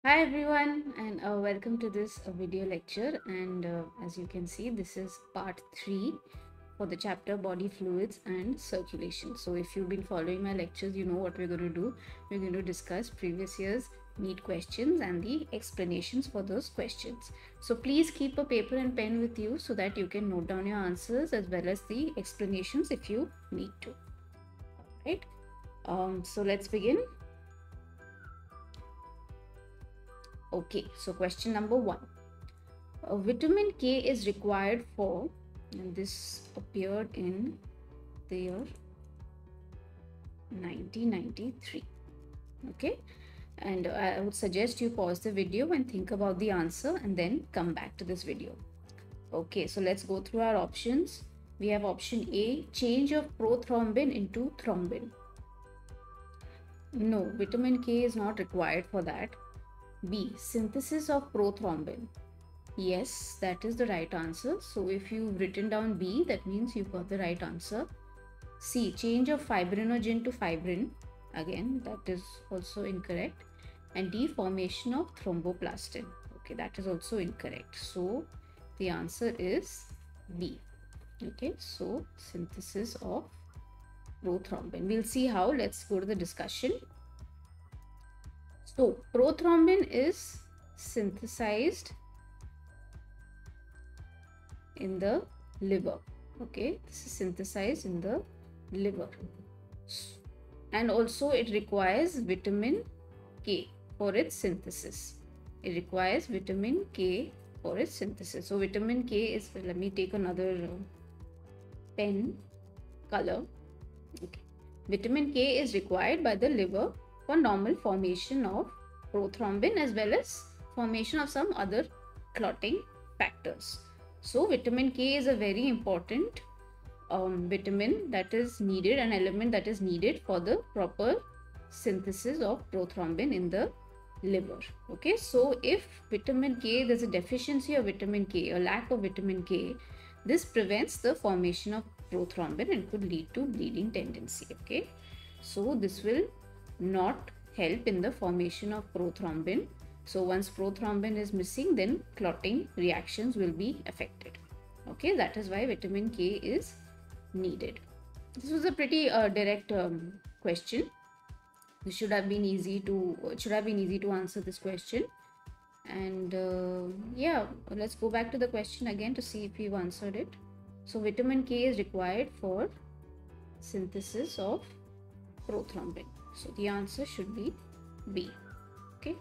Hi everyone, and welcome to this video lecture. And as you can see, this is part 3 for the chapter Body Fluids and Circulation. So if you've been following my lectures, you know what we're going to do. We're going to discuss previous year's NEET questions and the explanations for those questions. So please keep a paper and pen with you so that you can note down your answers as well as the explanations if you need to. Right? So let's begin. Okay, so question number 1. Vitamin K is required for, and this appeared in the year 1993. Okay, and I would suggest you pause the video and think about the answer and then come back to this video. Okay, so let's go through our options. We have option A, change of prothrombin into thrombin. No, vitamin K is not required for that. B, synthesis of prothrombin. Yes, that is the right answer. So if you've written down B, that means you've got the right answer. C, change of fibrinogen to fibrin. Again, that is also incorrect. And D, formation of thromboplastin. Okay, that is also incorrect. So the answer is B. Okay, so synthesis of prothrombin. We'll see how. Let's go to the discussion. So prothrombin is synthesized in the liver. Okay, this is synthesized in the liver, and also it requires vitamin K for its synthesis. It requires vitamin K for its synthesis. So vitamin K is, let me take another pen color. Okay, vitamin K is required by the liver for normal formation of prothrombin as well as formation of some other clotting factors. So vitamin K is a very important vitamin that is needed, an element that is needed for the proper synthesis of prothrombin in the liver. Okay, so if vitamin K, there's a deficiency of vitamin K, a lack of vitamin K, this prevents the formation of prothrombin and could lead to bleeding tendency. Okay, so this will not help in the formation of prothrombin. So once prothrombin is missing, then clotting reactions will be affected. Okay, that is why vitamin K is needed. This was a pretty direct question. This should have been easy to answer this question. And yeah, let's go back to the question again to see if we've answered it. So vitamin K is required for synthesis of prothrombin. So the answer should be B. Okay,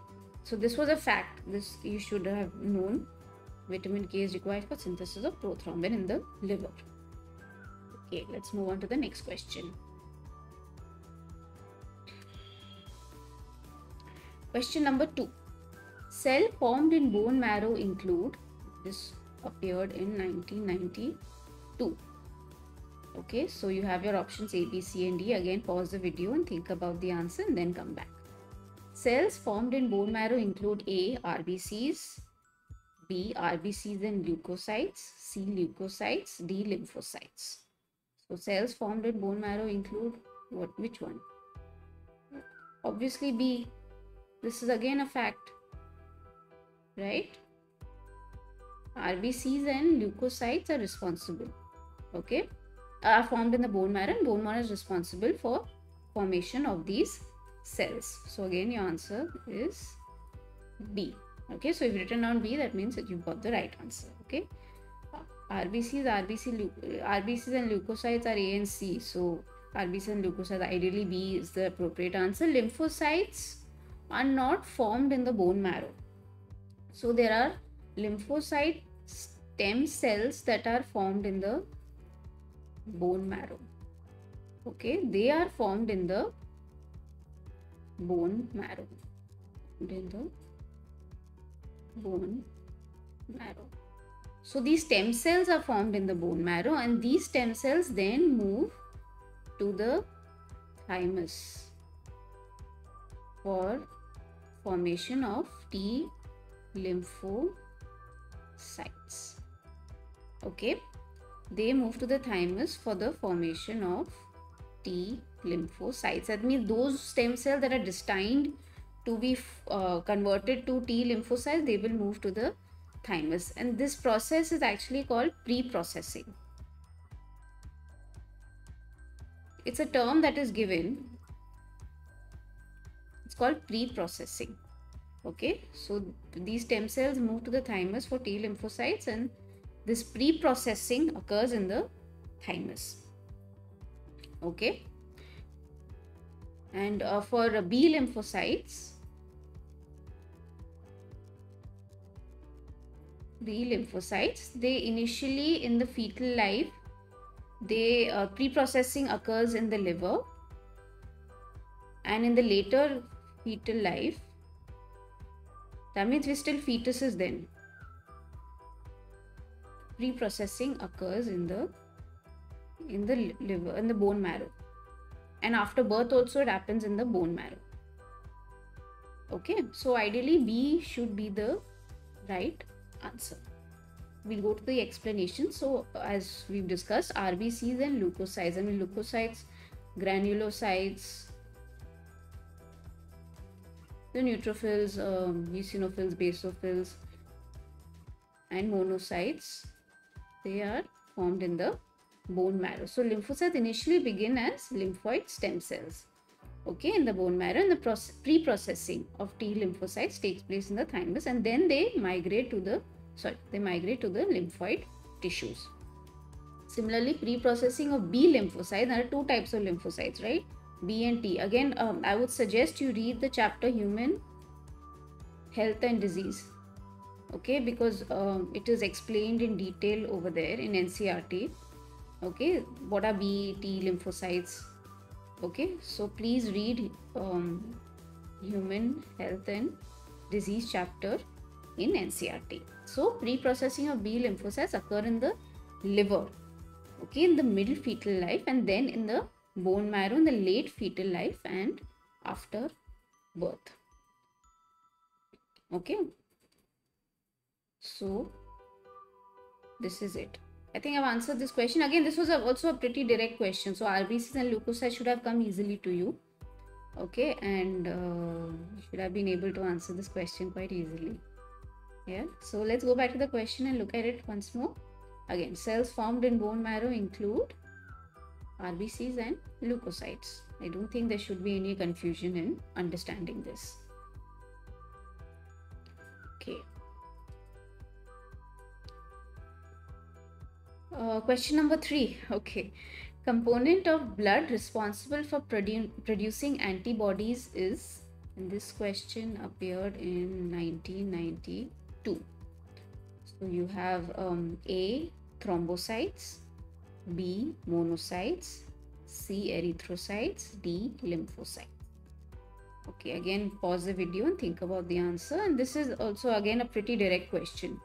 so this was a fact. This you should have known. Vitamin K is required for synthesis of prothrombin in the liver. Okay, let's move on to the next question. Question number 2. Cell formed in bone marrow include, this appeared in 1992. Okay, so you have your options A, B, C and D. Again, pause the video and think about the answer and then come back. Cells formed in bone marrow include A, RBCs, B, RBCs and leukocytes, C, leukocytes, D, lymphocytes. So cells formed in bone marrow include what? Which one? Obviously B. This is again a fact, right? RBCs and leukocytes are responsible, okay, are formed in the bone marrow, and bone marrow is responsible for formation of these cells. So again, your answer is B. Okay, so if you've written down B, that means that you've got the right answer. Okay, RBCs and leukocytes are A and C. So RBCs and leukocytes, ideally B is the appropriate answer. Lymphocytes are not formed in the bone marrow. So there are lymphocyte stem cells that are formed in the bone marrow. Okay, they are formed in the bone marrow. So these stem cells are formed in the bone marrow, and these stem cells then move to the thymus for formation of T lymphocytes. Okay, they move to the thymus for the formation of T lymphocytes. That means those stem cells that are destined to be converted to T lymphocytes, they will move to the thymus, and this process is actually called pre-processing. It's a term that is given. It's called pre-processing. Okay, so these stem cells move to the thymus for T lymphocytes, and this pre-processing occurs in the thymus. Okay, and for B lymphocytes, they initially in the fetal life, they pre-processing occurs in the liver, and in the later fetal life, that means we're still fetuses then, pre-processing occurs in the liver, in the bone marrow, and after birth also it happens in the bone marrow. Okay, so ideally B should be the right answer. We'll go to the explanation. So as we've discussed, RBCs and leukocytes. I mean, leukocytes, granulocytes, the neutrophils, eosinophils, basophils, and monocytes, they are formed in the bone marrow. So lymphocytes initially begin as lymphoid stem cells, okay, in the bone marrow, and the pre-processing of T lymphocytes takes place in the thymus, and then they migrate to the lymphoid tissues. Similarly, pre-processing of B lymphocytes, there are two types of lymphocytes, right? B and T. Again, I would suggest you read the chapter Human Health and Disease, okay, because it is explained in detail over there in NCERT. Okay, what are B, T lymphocytes? Okay, so please read Human Health and Disease chapter in NCERT. So pre-processing of B lymphocytes occur in the liver, okay, in the middle fetal life, and then in the bone marrow in the late fetal life and after birth. Okay, so this is it. I think I've answered this question. Again, this was also a pretty direct question, so RBCs and leukocytes should have come easily to you. Okay, and you should have been able to answer this question quite easily. Yeah, so let's go back to the question and look at it once more. Again, cells formed in bone marrow include RBCs and leukocytes. I don't think there should be any confusion in understanding this. Okay. Question number 3. Okay. Component of blood responsible for producing antibodies is, and this question appeared in 1992. So you have A, thrombocytes, B, monocytes, C, erythrocytes, D, lymphocytes. Okay, again pause the video and think about the answer, and this is also again a pretty direct question.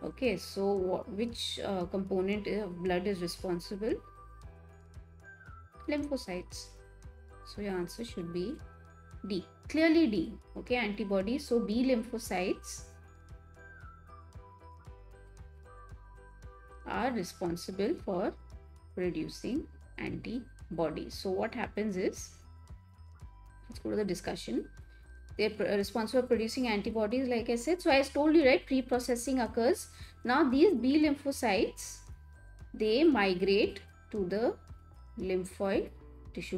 Okay, so which component of blood is responsible? Lymphocytes. So your answer should be D. Clearly D. Okay, antibodies. So B lymphocytes are responsible for producing antibodies. So what happens is, let's go to the discussion. They're responsible for producing antibodies, like I said. So I told you, right, pre-processing occurs. Now these B lymphocytes, they migrate to the lymphoid tissue,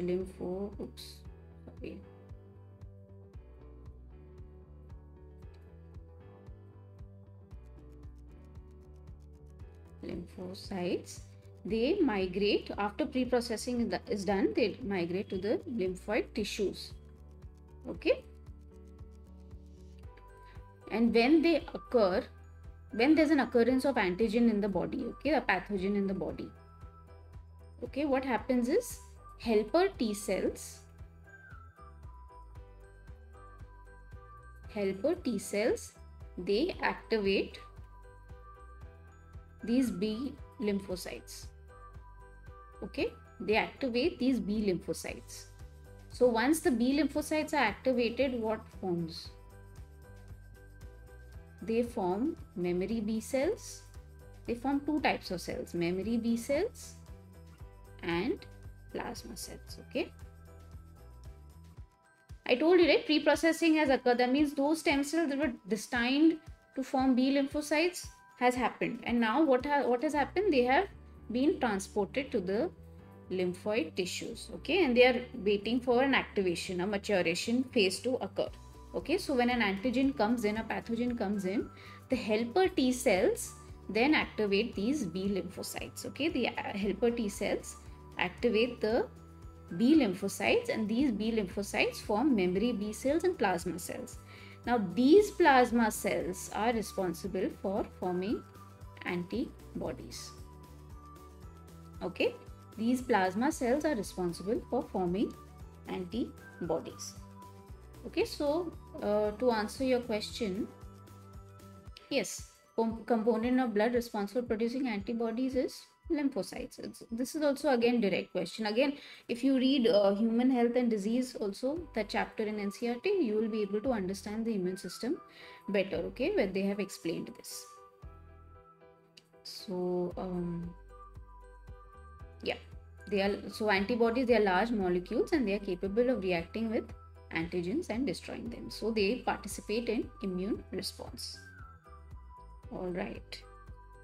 lymphocytes. They migrate after pre-processing is done. They migrate to the lymphoid tissues. Okay, and when they occur, when there's an occurrence of antigen in the body, okay, a pathogen in the body, okay, what happens is helper T cells they activate these B lymphocytes. Okay, they activate these B lymphocytes. So once the B lymphocytes are activated, what forms? They form memory B cells. They form two types of cells, memory B cells and plasma cells. Okay, I told you, right? Pre-processing has occurred. That means those stem cells that were destined to form B lymphocytes has happened. And now what has happened? They have been transported to the lymphoid tissues. Okay, and they are waiting for an activation, a maturation phase to occur. Okay, so when an antigen comes in, a pathogen comes in, the helper T cells then activate these B lymphocytes. Okay, the helper T cells activate the B lymphocytes, and these B lymphocytes form memory B cells and plasma cells. Now, these plasma cells are responsible for forming antibodies. Okay, these plasma cells are responsible for forming antibodies. Okay, so to answer your question, yes, component of blood responsible for producing antibodies is lymphocytes. This is also again direct question. Again, if you read human health and disease also, that chapter in NCERT, you will be able to understand the immune system better, okay, where they have explained this. So yeah, so antibodies, they are large molecules and they are capable of reacting with antigens and destroying them. So they participate in immune response. All right.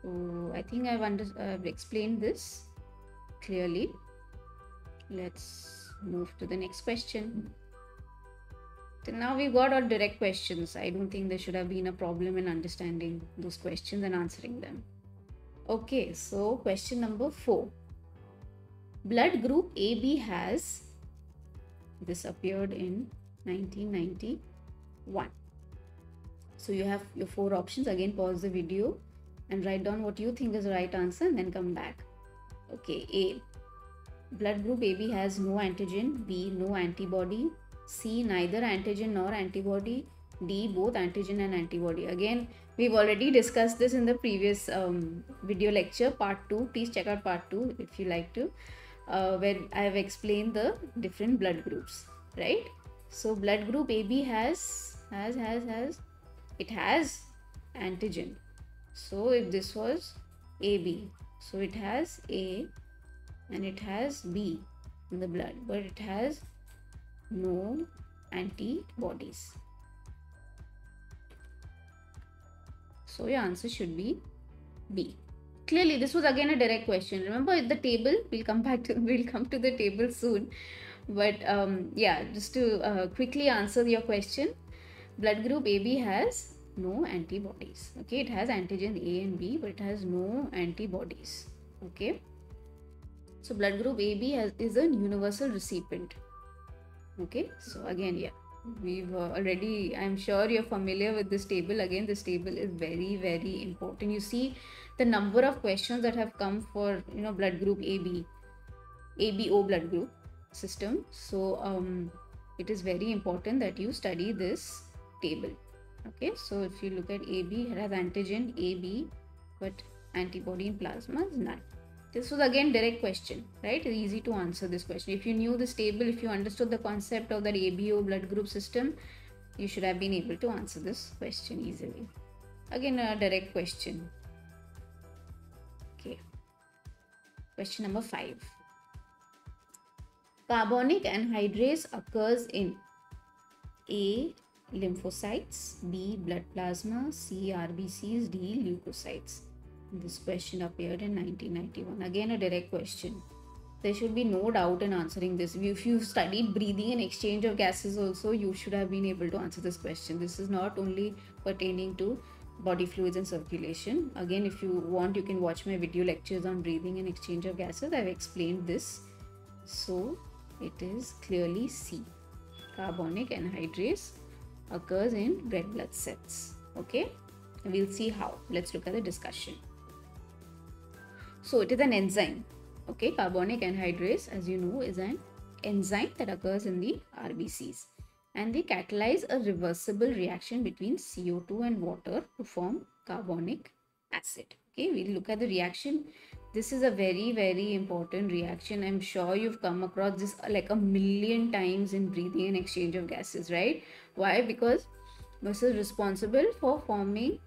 So I think I've explained this clearly. Let's move to the next question. So now we've got our direct questions. I don't think there should have been a problem in understanding those questions and answering them. Okay, so question number 4. Blood group AB has, this appeared in 1991. So you have your 4 options. Again, pause the video and write down what you think is the right answer and then come back. Okay, A. Blood group AB has no antigen. B. No antibody. C. Neither antigen nor antibody. D. Both antigen and antibody. Again, we've already discussed this in the previous video lecture, part 2. Please check out part 2 if you like to, where I have explained the different blood groups, right? So blood group AB has it has antigen. So if this was AB, so it has A and it has B in the blood, but it has no antibodies. So your answer should be B. Clearly, this was again a direct question. Remember the table? We'll come to the table soon. But yeah, just to quickly answer your question, blood group AB has no antibodies. Okay, it has antigen A and B, but it has no antibodies. Okay, so blood group AB is a universal recipient. Okay, so again, yeah, we've already, I'm sure you're familiar with this table. Again, this table is very, very important. You see the number of questions that have come for, blood group AB, ABO blood group system. So it is very important that you study this table. Okay, so if you look at AB, it has antigen AB, but antibody in plasma is none. This was again direct question, right? It's easy to answer this question. If you knew this table, if you understood the concept of that ABO blood group system, you should have been able to answer this question easily. Again, a direct question. Okay. Question number 5. Carbonic anhydrase occurs in A. lymphocytes, B. blood plasma, C. RBCs, D. leukocytes. This question appeared in 1991. Again, a direct question. There should be no doubt in answering this. If you've studied breathing and exchange of gases also, you should have been able to answer this question. This is not only pertaining to body fluids and circulation. Again, if you want, you can watch my video lectures on breathing and exchange of gases. I've explained this. So it is clearly C. Carbonic anhydrase occurs in red blood cells. Okay, and we'll see how. Let's look at the discussion. So it is an enzyme. Okay, carbonic anhydrase, as you know, is an enzyme that occurs in the RBCs, and they catalyze a reversible reaction between CO2 and water to form carbonic acid. Okay, we'll look at the reaction. This is a very, very important reaction. I'm sure you've come across this like a million times in breathing and exchange of gases, right? Why? Because this is responsible for forming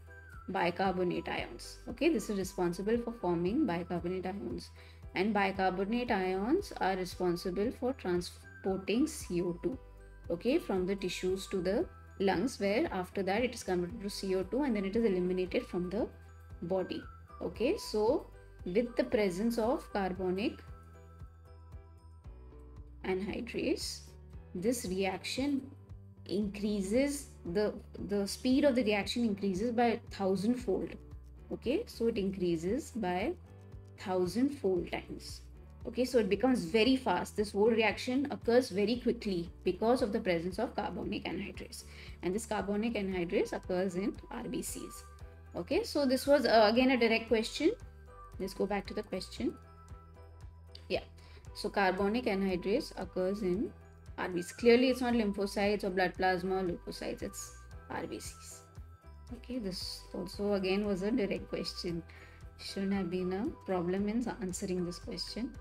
bicarbonate ions. Okay, this is responsible for forming bicarbonate ions, and bicarbonate ions are responsible for transporting CO2. okay, from the tissues to the lungs, where after that it is converted to CO2 and then it is eliminated from the body. Okay, so with the presence of carbonic anhydrase, this reaction increases, the speed of the reaction increases by 1000-fold. Okay, so it increases by 1000-fold times. Okay, so it becomes very fast. This whole reaction occurs very quickly because of the presence of carbonic anhydrase, and this carbonic anhydrase occurs in RBCs. Okay, so this was again a direct question. Let's go back to the question. Yeah, so carbonic anhydrase occurs in RBCs. Clearly it's not lymphocytes or blood plasma or leukocytes, it's RBCs. Okay, this also again was a direct question. Shouldn't have been a problem in answering this question.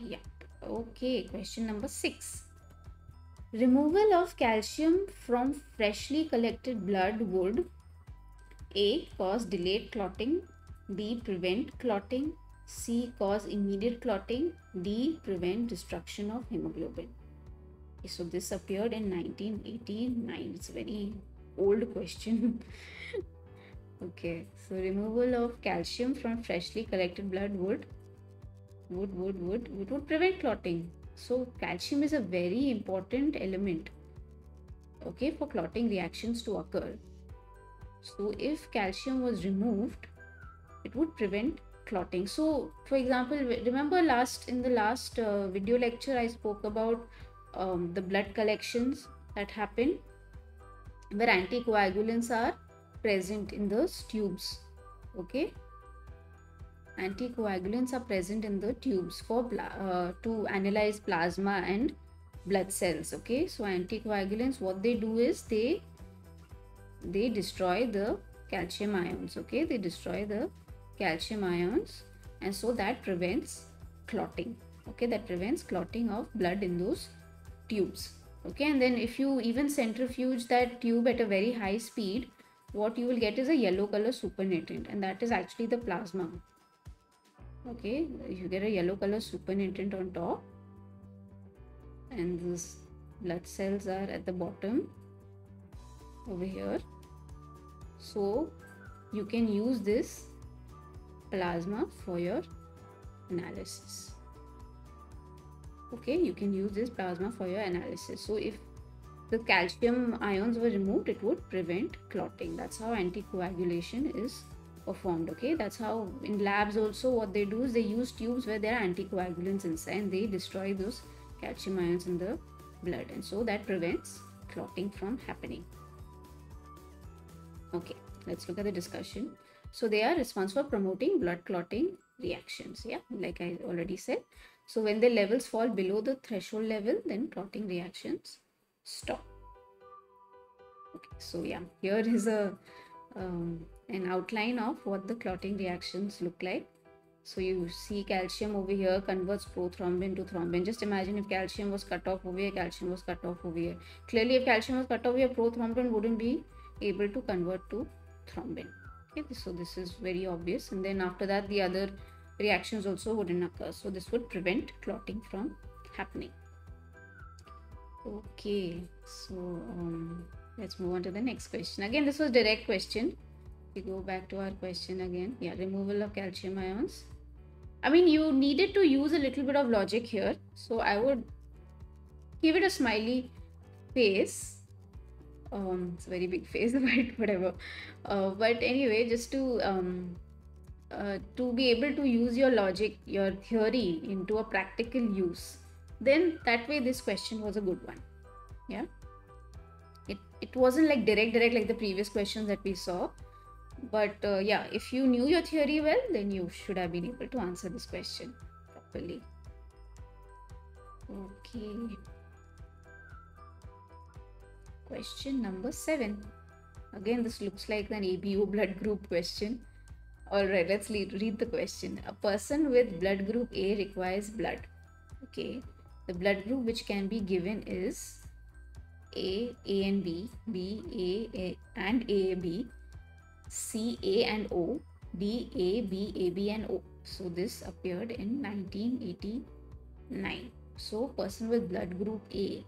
Yeah. Okay, question number 6. Removal of calcium from freshly collected blood would A. Cause delayed clotting, B. Prevent clotting, C. Cause immediate clotting, D. Prevent destruction of hemoglobin. Okay, so this appeared in 1989. It's a very old question. Okay, so removal of calcium from freshly collected blood would prevent clotting. So calcium is a very important element, okay, for clotting reactions to occur. So if calcium was removed, it would prevent clotting. So for example, remember in the last video lecture I spoke about the blood collections that happen where anticoagulants are present in those tubes. Okay, anticoagulants are present in the tubes for to analyze plasma and blood cells. Okay, so anticoagulants, what they do is they destroy the calcium ions. Okay, they destroy the calcium ions, and so that prevents clotting. Okay, that prevents clotting of blood in those tubes. Okay, and then if you even centrifuge that tube at a very high speed, what you will get is a yellow color supernatant, and that is actually the plasma. Okay, you get a yellow color supernatant on top, and these blood cells are at the bottom over here. So you can use this plasma for your analysis. Okay, you can use this plasma for your analysis. So if the calcium ions were removed, it would prevent clotting. That's how anticoagulation is performed. Okay, that's how in labs also what they do is they use tubes where there are anticoagulants inside and they destroy those calcium ions in the blood, and so that prevents clotting from happening. Okay, let's look at the discussion. So they are responsible for promoting blood clotting reactions. Yeah, like I already said. So when the levels fall below the threshold level, then clotting reactions stop. Okay, so yeah, here is a an outline of what the clotting reactions look like. So you see calcium over here converts prothrombin to thrombin. Just imagine if calcium was cut off over here, calcium was cut off over here. Clearly, if calcium was cut off here, prothrombin wouldn't be able to convert to thrombin. Okay, so this is very obvious. And then after that, the other reactions also wouldn't occur. So this would prevent clotting from happening. Okay, so let's move on to the next question. Again, this was direct question. We go back to our question again. Yeah, removal of calcium ions. I mean, you needed to use a little bit of logic here. So I would give it a smiley face. It's a very big face, but whatever. But anyway, just to be able to use your logic, your theory into a practical use, then that way this question was a good one. Yeah, it wasn't like direct like the previous questions that we saw, but yeah, if you knew your theory well, then you should have been able to answer this question properly. Okay, question number 7. Again, this looks like an ABO blood group question. Alright, let's read the question. A person with blood group A requires blood. Okay, the blood group which can be given is A and B, B, A and AB, C, A and O, D, A, B, AB and O. So this appeared in 1989. So person with blood group A.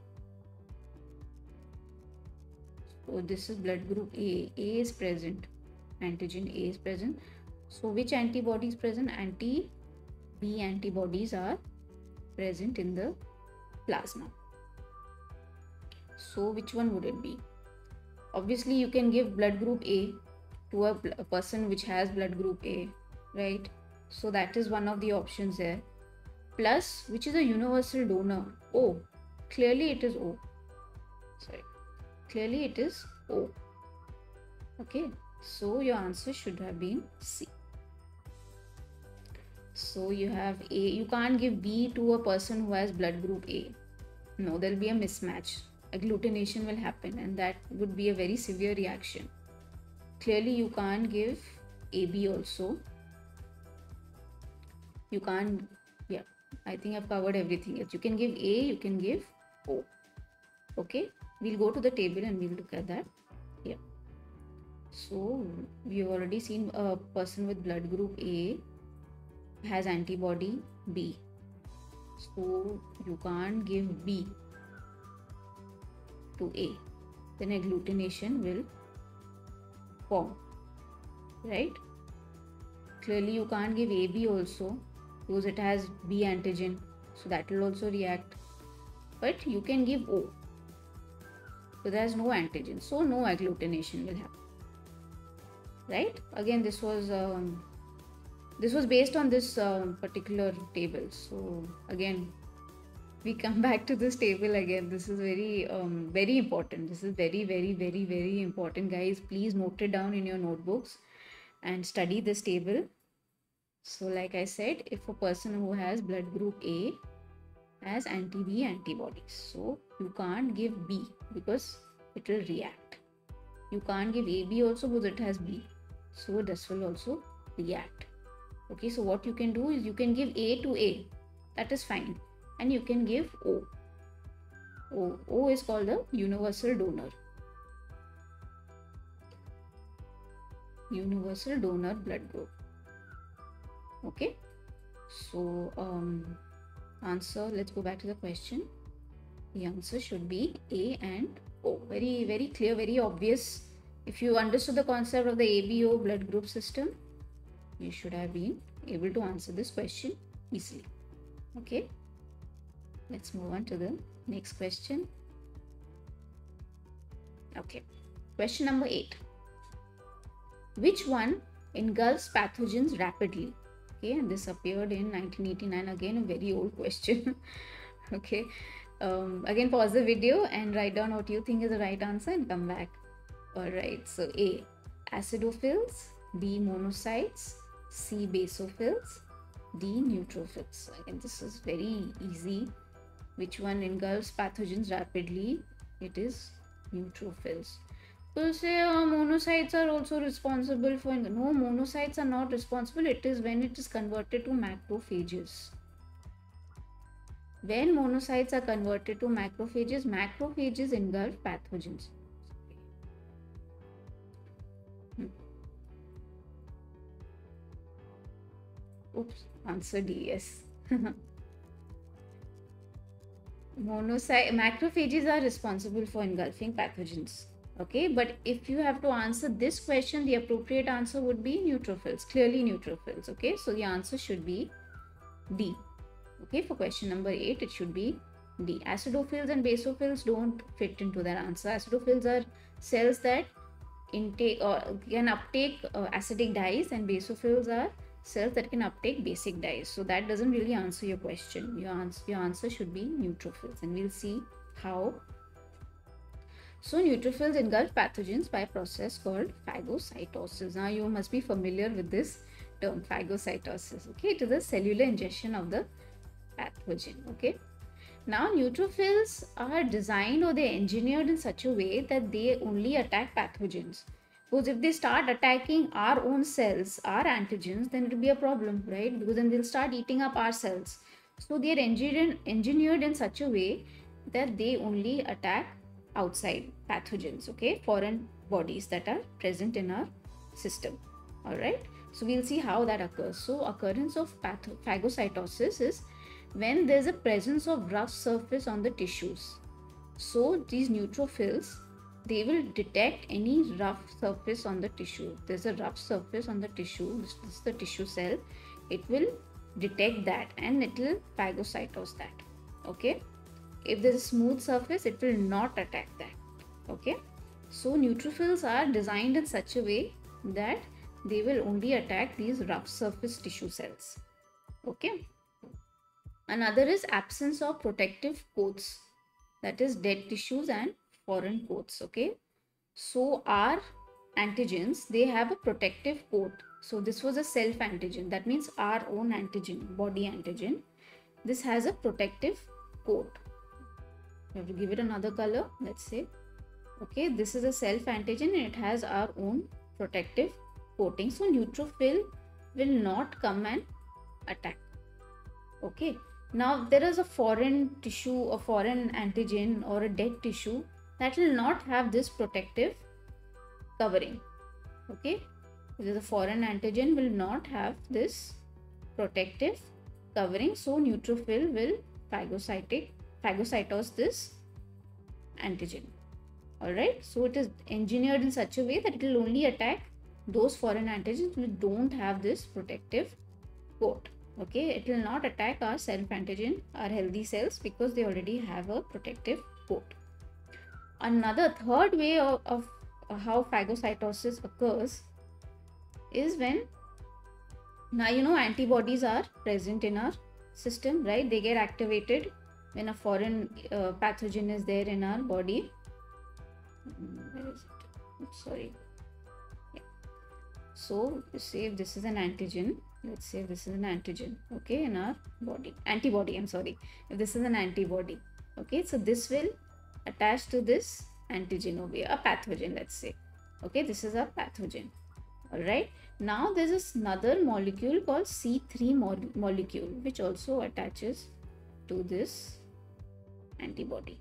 So this is blood group A. A is present. Antigen A is present. So which antibody is present? Anti-B antibodies are present in the plasma. So which one would it be? Obviously you can give blood group A to a person which has blood group A, right? So that is one of the options there. Plus, which is a universal donor? O. Clearly it is O. Sorry. Clearly it is O. Okay. So your answer should have been C. So you have A. You can't give B to a person who has blood group A. No, there will be a mismatch. Agglutination will happen and that would be a very severe reaction. Clearly you can't give AB also. You can't, yeah, I think I've covered everything else. You can give A, you can give O. Okay, we'll go to the table and we'll look at that here. So we've already seen a person with blood group A has antibody B. So you can't give B to A. Then agglutination will form, right? Clearly you can't give AB also because it has B antigen, so that will also react. But you can give O, so there is no antigen, so no agglutination will happen, right? Again, this was based on this particular table. So again, we come back to this table again. This is very very important. This is very, very, very, very important, guys. Please note it down in your notebooks and study this table. So like I said, if a person who has blood group A has anti-B antibodies, so you can't give B because it will react. You can't give AB also because it has B, so this will also react. Okay, so what you can do is you can give A to A, that is fine, and you can give O. O is called a universal donor. Universal donor blood group. Okay, so answer, let's go back to the question. The answer should be A and O. Very, very clear, very obvious. If you understood the concept of the ABO blood group system, you should have been able to answer this question easily. Okay, let's move on to the next question. Okay, question number 8. Which one engulfs pathogens rapidly? Okay, and this appeared in 1989. Again, a very old question. Okay, again pause the video and write down what you think is the right answer and come back. All right, so A, acidophils, B, monocytes, C, basophils, D, neutrophils. Again, this is very easy. Which one engulfs pathogens rapidly? It is neutrophils. So say monocytes are also responsible for, no, monocytes are not responsible. It is when it is converted to macrophages. When monocytes are converted to macrophages, macrophages engulf pathogens. Oops, answer D, yes. Macrophages are responsible for engulfing pathogens. Okay, but if you have to answer this question, the appropriate answer would be neutrophils, clearly neutrophils. Okay, so the answer should be D. Okay, for question number 8, it should be D. Acidophils and basophils don't fit into that answer. Acidophils are cells that intake or can uptake acidic dyes, and basophils are cells that can uptake basic dyes. So that doesn't really answer your question. Your answer should be neutrophils, and we'll see how. So neutrophils engulf pathogens by a process called phagocytosis. Now you must be familiar with this term, phagocytosis. Okay, it is a cellular ingestion of the pathogen. Okay, now neutrophils are designed or they're engineered in such a way that they only attack pathogens. Because if they start attacking our own cells, our antigens, then it will be a problem, right? Because then they'll start eating up our cells. So they're engineered in such a way that they only attack outside pathogens, okay, foreign bodies that are present in our system. All right, so we'll see how that occurs. So occurrence of phagocytosis is when there's a presence of rough surface on the tissues. So these neutrophils, they will detect any rough surface on the tissue. There's a rough surface on the tissue. This is the tissue cell. It will detect that and it will phagocytose that. Okay. If there's a smooth surface, it will not attack that. Okay. So neutrophils are designed in such a way that they will only attack these rough surface tissue cells. Okay. Another is absence of protective coats, that is dead tissues and foreign coats. Okay. So our antigens, they have a protective coat. So this was a self antigen. That means our own antigen, body antigen. This has a protective coat. We have to give it another color. Let's say, okay, this is a self antigen and it has our own protective coating. So neutrophil will not come and attack. Okay. Now there is a foreign tissue, a foreign antigen or a dead tissue that will not have this protective covering. Okay. Because a foreign antigen will not have this protective covering. So neutrophil will phagocytose this antigen. Alright. So it is engineered in such a way that it will only attack those foreign antigens which don't have this protective coat. Okay, it will not attack our self antigen, our healthy cells, because they already have a protective coat. Another third way of how phagocytosis occurs is when, now you know, antibodies are present in our system, right? They get activated when a foreign pathogen is there in our body. Where is it? Sorry. Yeah. So say if this is an antigen, let's say this is an antigen, okay, in our body, antibody, I'm sorry, if this is an antibody, okay, so this will attach to this antigen over here, a pathogen, let's say, okay, this is a pathogen. All right, now there's another molecule called C3 molecule which also attaches to this antibody.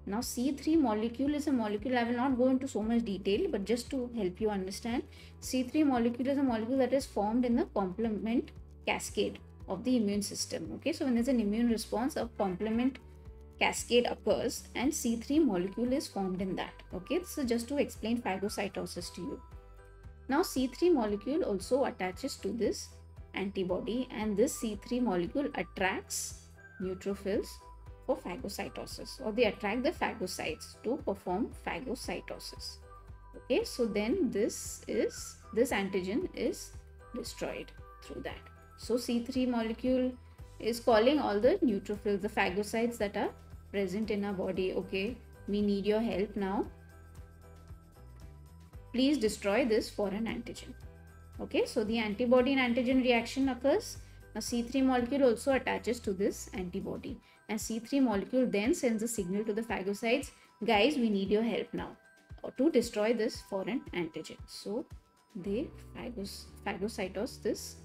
Now C3 molecule is a molecule, I will not go into so much detail, but just to help you understand, C3 molecule is a molecule that is formed in the complement cascade of the immune system. Okay, so when there's an immune response, a complement cascade occurs and C3 molecule is formed in that. Okay, so just to explain phagocytosis to you. Now C3 molecule also attaches to this antibody and this C3 molecule attracts neutrophils for phagocytosis, or they attract the phagocytes to perform phagocytosis. Okay, so then this antigen is destroyed through that. So C3 molecule is calling all the neutrophils, the phagocytes that are present in our body, okay, we need your help now. Please destroy this foreign antigen. Okay, so the antibody and antigen reaction occurs. Now C3 molecule also attaches to this antibody and C3 molecule then sends a signal to the phagocytes, guys, we need your help now to destroy this foreign antigen. So they phagocytose this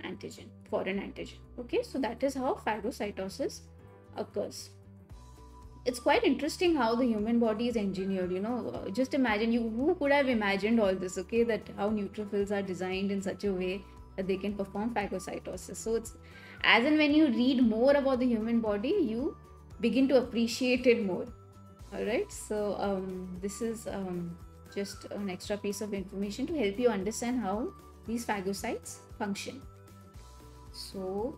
antigen, foreign antigen. Okay, so that is how phagocytosis occurs. It's quite interesting how the human body is engineered, you know. Just imagine, who could have imagined all this, okay, that how neutrophils are designed in such a way that they can perform phagocytosis. So it's as and when you read more about the human body, you begin to appreciate it more. All right, so this is just an extra piece of information to help you understand how these phagocytes function. So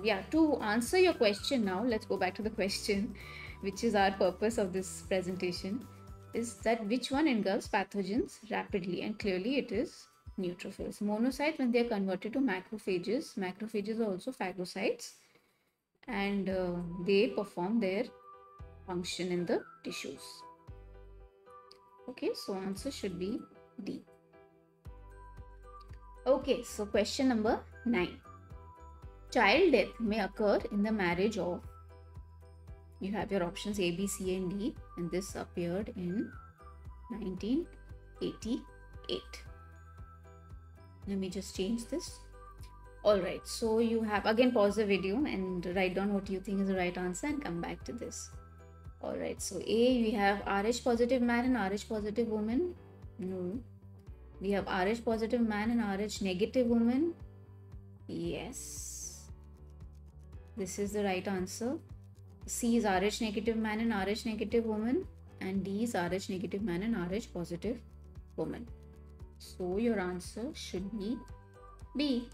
yeah, to answer your question now, let's go back to the question, which is our purpose of this presentation, is that which one engulfs pathogens rapidly, and clearly it is neutrophils. Monocytes, when they are converted to macrophages are also phagocytes, and they perform their function in the tissues. Okay, so answer should be D. Okay, so question number 9. Child death may occur in the marriage of, you have your options A, B, C and D, and this appeared in 1988. Let me just change this. Alright, so you have, again pause the video and write down what you think is the right answer and come back to this. Alright, so A, we have Rh positive man and Rh positive woman. No. We have Rh positive man and Rh negative woman. Yes. This is the right answer. C is Rh negative man and Rh negative woman, and D is Rh negative man and Rh positive woman. So your answer should be B.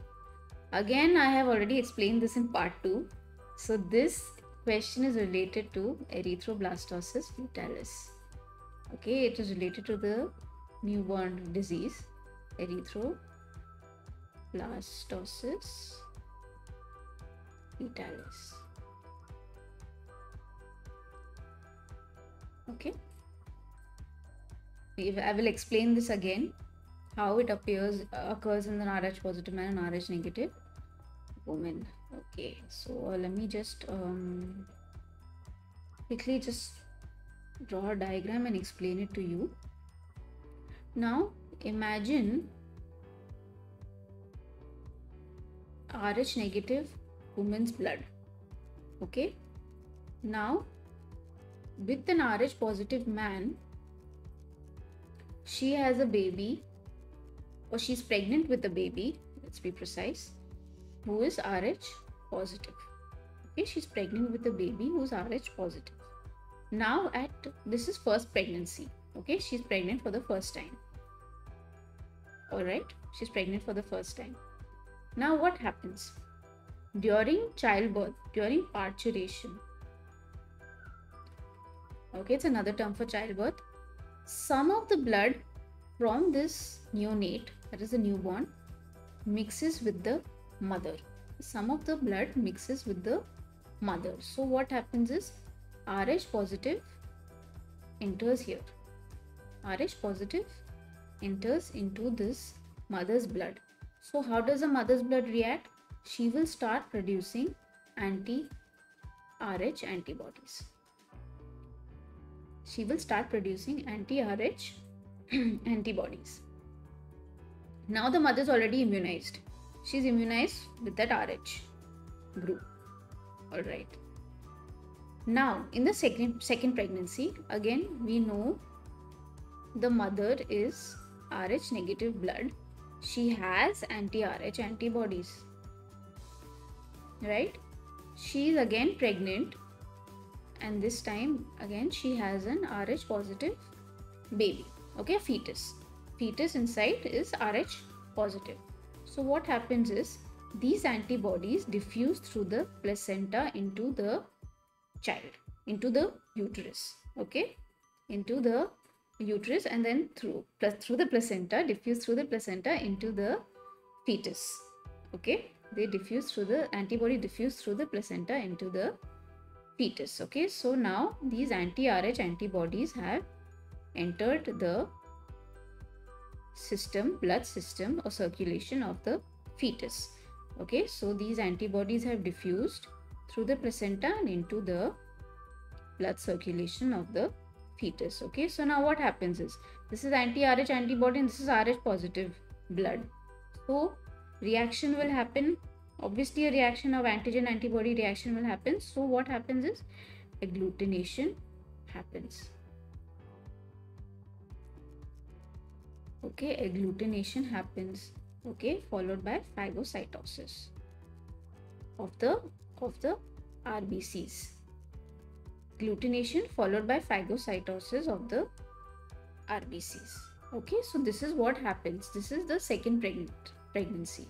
Again, I have already explained this in part 2. So this question is related to erythroblastosis fetalis. Okay, it is related to the newborn disease, erythroblastosis fetalis. Okay, I will explain this again, how it occurs in the Rh positive man and Rh negative woman. Okay, so let me just quickly just draw a diagram and explain it to you. Now imagine Rh negative woman's blood. Okay, now with an Rh positive man, she has a baby, or she's pregnant with a baby, let's be precise, who is Rh positive. Okay, she's pregnant with a baby who's Rh positive. Now this is first pregnancy. Okay, she's pregnant for the first time. Alright, she's pregnant for the first time. Now what happens? During childbirth, during parturition, okay, it's another term for childbirth, some of the blood from this neonate, that is the newborn, mixes with the mother. Some of the blood mixes with the mother. So what happens is Rh positive enters here. Rh positive enters into this mother's blood. So how does the mother's blood react? She will start producing anti-Rh antibodies. She will start producing anti-Rh antibodies. Now the mother is already immunized. She's immunized with that Rh group. Alright. Now in the second pregnancy, again we know the mother is Rh negative blood. She has anti-Rh antibodies. Right? She is again pregnant, and this time again she has an Rh positive baby. Okay, fetus. Fetus inside is Rh positive. So what happens is these antibodies diffuse through the placenta into the child, into the uterus. Okay, into the uterus, and then through the placenta, diffuse through the placenta into the fetus. Okay, they diffuse through the antibody diffuse through the placenta into the fetus. Okay, so now these anti-Rh antibodies have entered the system, blood system or circulation of the fetus. Okay, so these antibodies have diffused through the placenta and into the blood circulation of the fetus. Okay, so now what happens is this is anti-Rh antibody and this is Rh positive blood. So reaction will happen. Obviously a reaction of antigen antibody reaction will happen. So what happens is agglutination happens. Okay, agglutination happens. Okay, followed by phagocytosis of the RBCs. Agglutination followed by phagocytosis of the RBCs. Okay, so this is what happens. This is the second pregnancy.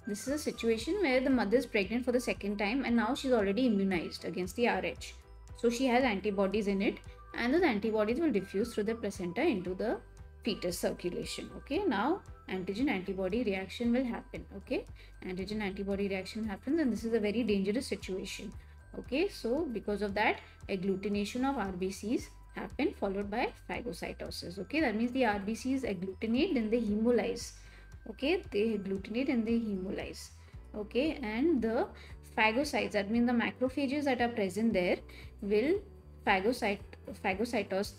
This is a situation where the mother is pregnant for the second time and now she's already immunized against the Rh. So she has antibodies in it, and those antibodies will diffuse through the placenta into the fetus circulation. Okay, now antigen antibody reaction will happen. Okay, antigen antibody reaction happens, and this is a very dangerous situation. Okay, so because of that agglutination of RBCs happen followed by phagocytosis. Okay, that means the RBCs agglutinate, then they hemolyze. Okay, they agglutinate and they hemolyze. Okay, and the phagocytes, that means the macrophages that are present there, will phagocytose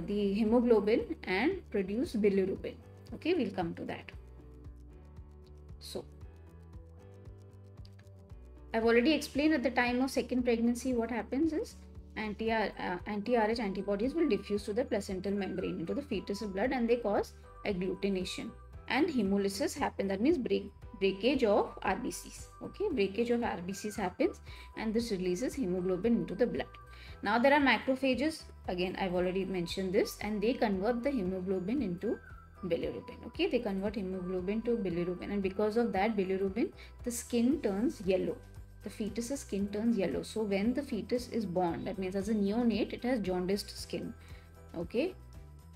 the hemoglobin and produce bilirubin. Okay, we'll come to that. So I've already explained at the time of second pregnancy what happens is anti-Rh antibodies will diffuse to the placental membrane into the fetus blood, and they cause agglutination and hemolysis happen. That means breakage of RBCs. Okay, breakage of RBCs happens and this releases hemoglobin into the blood. Now there are macrophages, again I've already mentioned this, and they convert the hemoglobin into bilirubin. Okay, they convert hemoglobin to bilirubin, and because of that bilirubin, the skin turns yellow. The fetus's skin turns yellow. So when the fetus is born, that means as a neonate, it has jaundiced skin. Okay,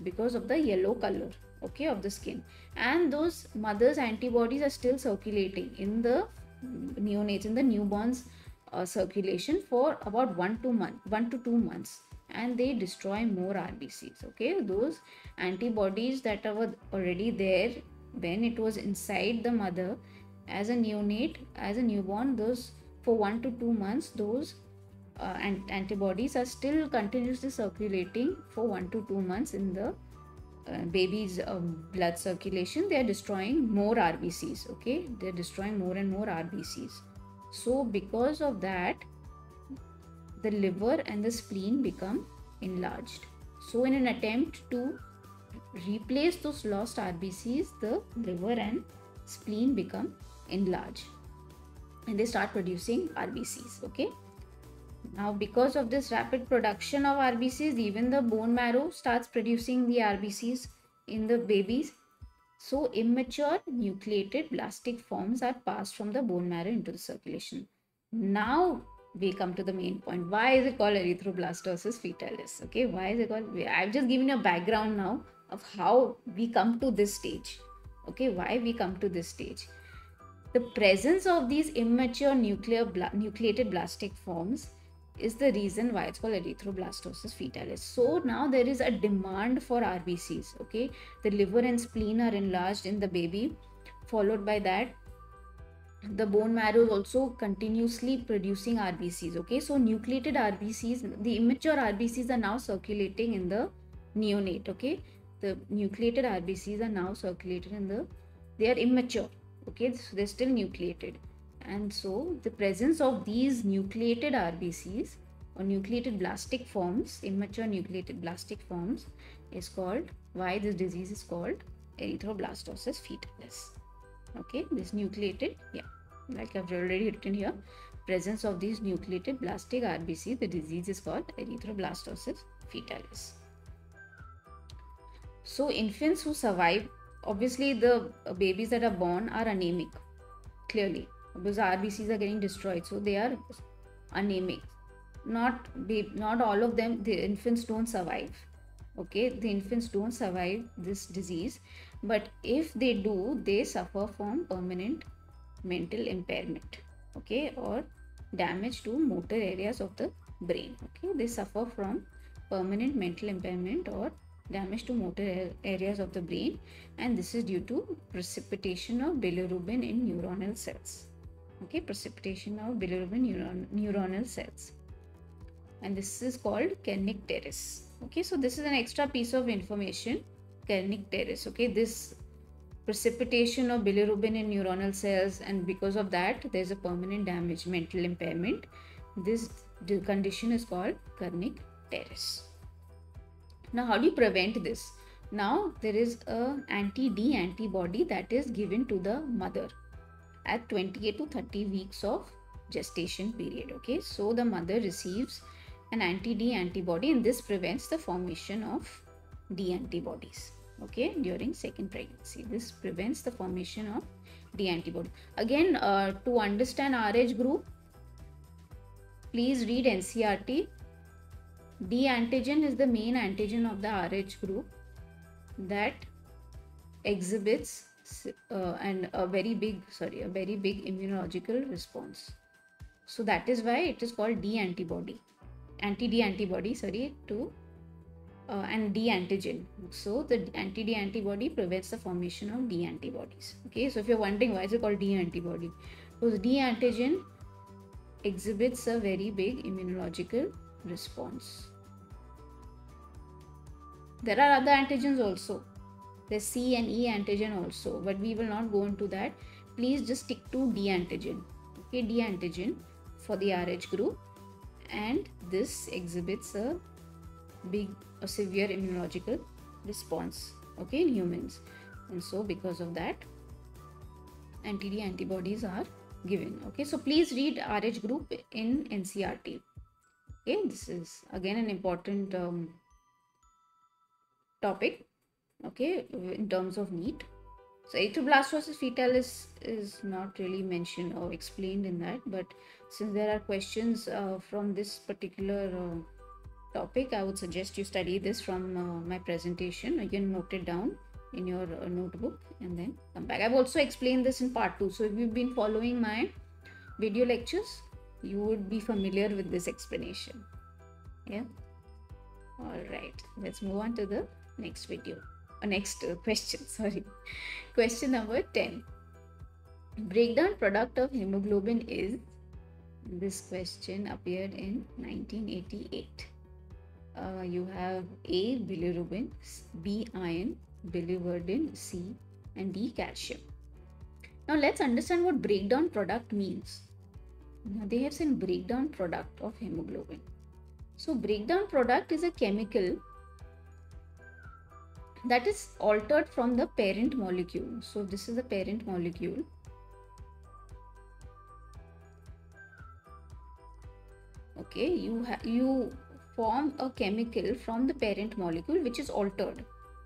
because of the yellow color, okay, of the skin. And those mother's antibodies are still circulating in the neonates, in the newborns circulation for about 1 to 2 months, and they destroy more RBCs. Okay, those antibodies that were already there when it was inside the mother as a neonate, as a newborn, those for 1 to 2 months, those antibodies are still continuously circulating for 1 to 2 months in the baby's blood circulation. They are destroying more RBCs. Okay, they're destroying more and more RBCs. So because of that, the liver and the spleen become enlarged. So in an attempt to replace those lost RBCs, the liver and spleen become enlarged and they start producing RBCs. Okay, now because of this rapid production of RBCs, even the bone marrow starts producing the RBCs in the babies. So immature nucleated blastic forms are passed from the bone marrow into the circulation. Now we come to the main point. Why is it called erythroblastosis fetalis? Okay, why is it called? I've just given you a background now of how we come to this stage. Okay, why we come to this stage. The presence of these immature nucleated blastic forms is the reason why it's called erythroblastosis fetalis. So now there is a demand for RBCs. Okay, the liver and spleen are enlarged in the baby, followed by that the bone marrow is also continuously producing RBCs. Okay, so nucleated RBCs, the immature RBCs are now circulating in the neonate. Okay, the nucleated RBCs are now circulated in the, they are immature. Okay, so they're still nucleated, and so the presence of these nucleated RBCs or nucleated blastic forms, immature nucleated blastic forms, is called, why this disease is called erythroblastosis fetalis. Okay, this nucleated, yeah, like I've already written here, presence of these nucleated blastic RBC, the disease is called erythroblastosis fetalis. So infants who survive, obviously the babies that are born are anemic, clearly, because RBCs are getting destroyed, so they are anemic. Not all of them, the infants don't survive. Okay, the infants don't survive this disease, but if they do, they suffer from permanent mental impairment. Okay, or damage to motor areas of the brain. Okay, they suffer from permanent mental impairment or damage to motor areas of the brain, and this is due to precipitation of bilirubin in neuronal cells. Okay, precipitation of bilirubin neuronal cells, and this is called Kernicterus. Okay, so this is an extra piece of information, Kernicterus. Okay, this precipitation of bilirubin in neuronal cells, and because of that there's a permanent damage, mental impairment. This condition is called Kernicterus. Now how do you prevent this? Now there is a anti-D antibody that is given to the mother at 28 to 30 weeks of gestation period. Okay, so the mother receives an anti-D antibody, and this prevents the formation of D antibodies. Okay, during second pregnancy, this prevents the formation of D antibody. Again, to understand Rh group, please read NCERT. D antigen is the main antigen of the Rh group that exhibits a very big immunological response. So that is why it is called D antibody, anti-D antibody, and D antigen. So the anti-D antibody prevents the formation of D antibodies. Okay, so if you're wondering why is it called D antibody, because D antigen exhibits a very big immunological response. There are other antigens also. There's C and E antigen also, but we will not go into that. Please just stick to D antigen. Okay, D antigen for the Rh group, and this exhibits a severe immunological response. Okay, in humans, and so because of that, anti-D antibodies are given. Okay, so please read RH group in NCERT. Okay, this is again an important topic, okay, in terms of NEET. So erythroblastosis fetalis is not really mentioned or explained in that, but since there are questions from this particular topic, I would suggest you study this from my presentation. You can note it down in your notebook and then come back. I've also explained this in part 2. So if you've been following my video lectures, you would be familiar with this explanation. Yeah. All right. Let's move on to the next video. Next question. Sorry. Question number 10. Breakdown product of hemoglobin is. This question appeared in 1988. You have A. bilirubin, B. iron, biliverdin, C, and D. calcium. Now let's understand what breakdown product means. Now they have said breakdown product of hemoglobin. So breakdown product is a chemical that is altered from the parent molecule. So this is the parent molecule. Okay, you form a chemical from the parent molecule which is altered.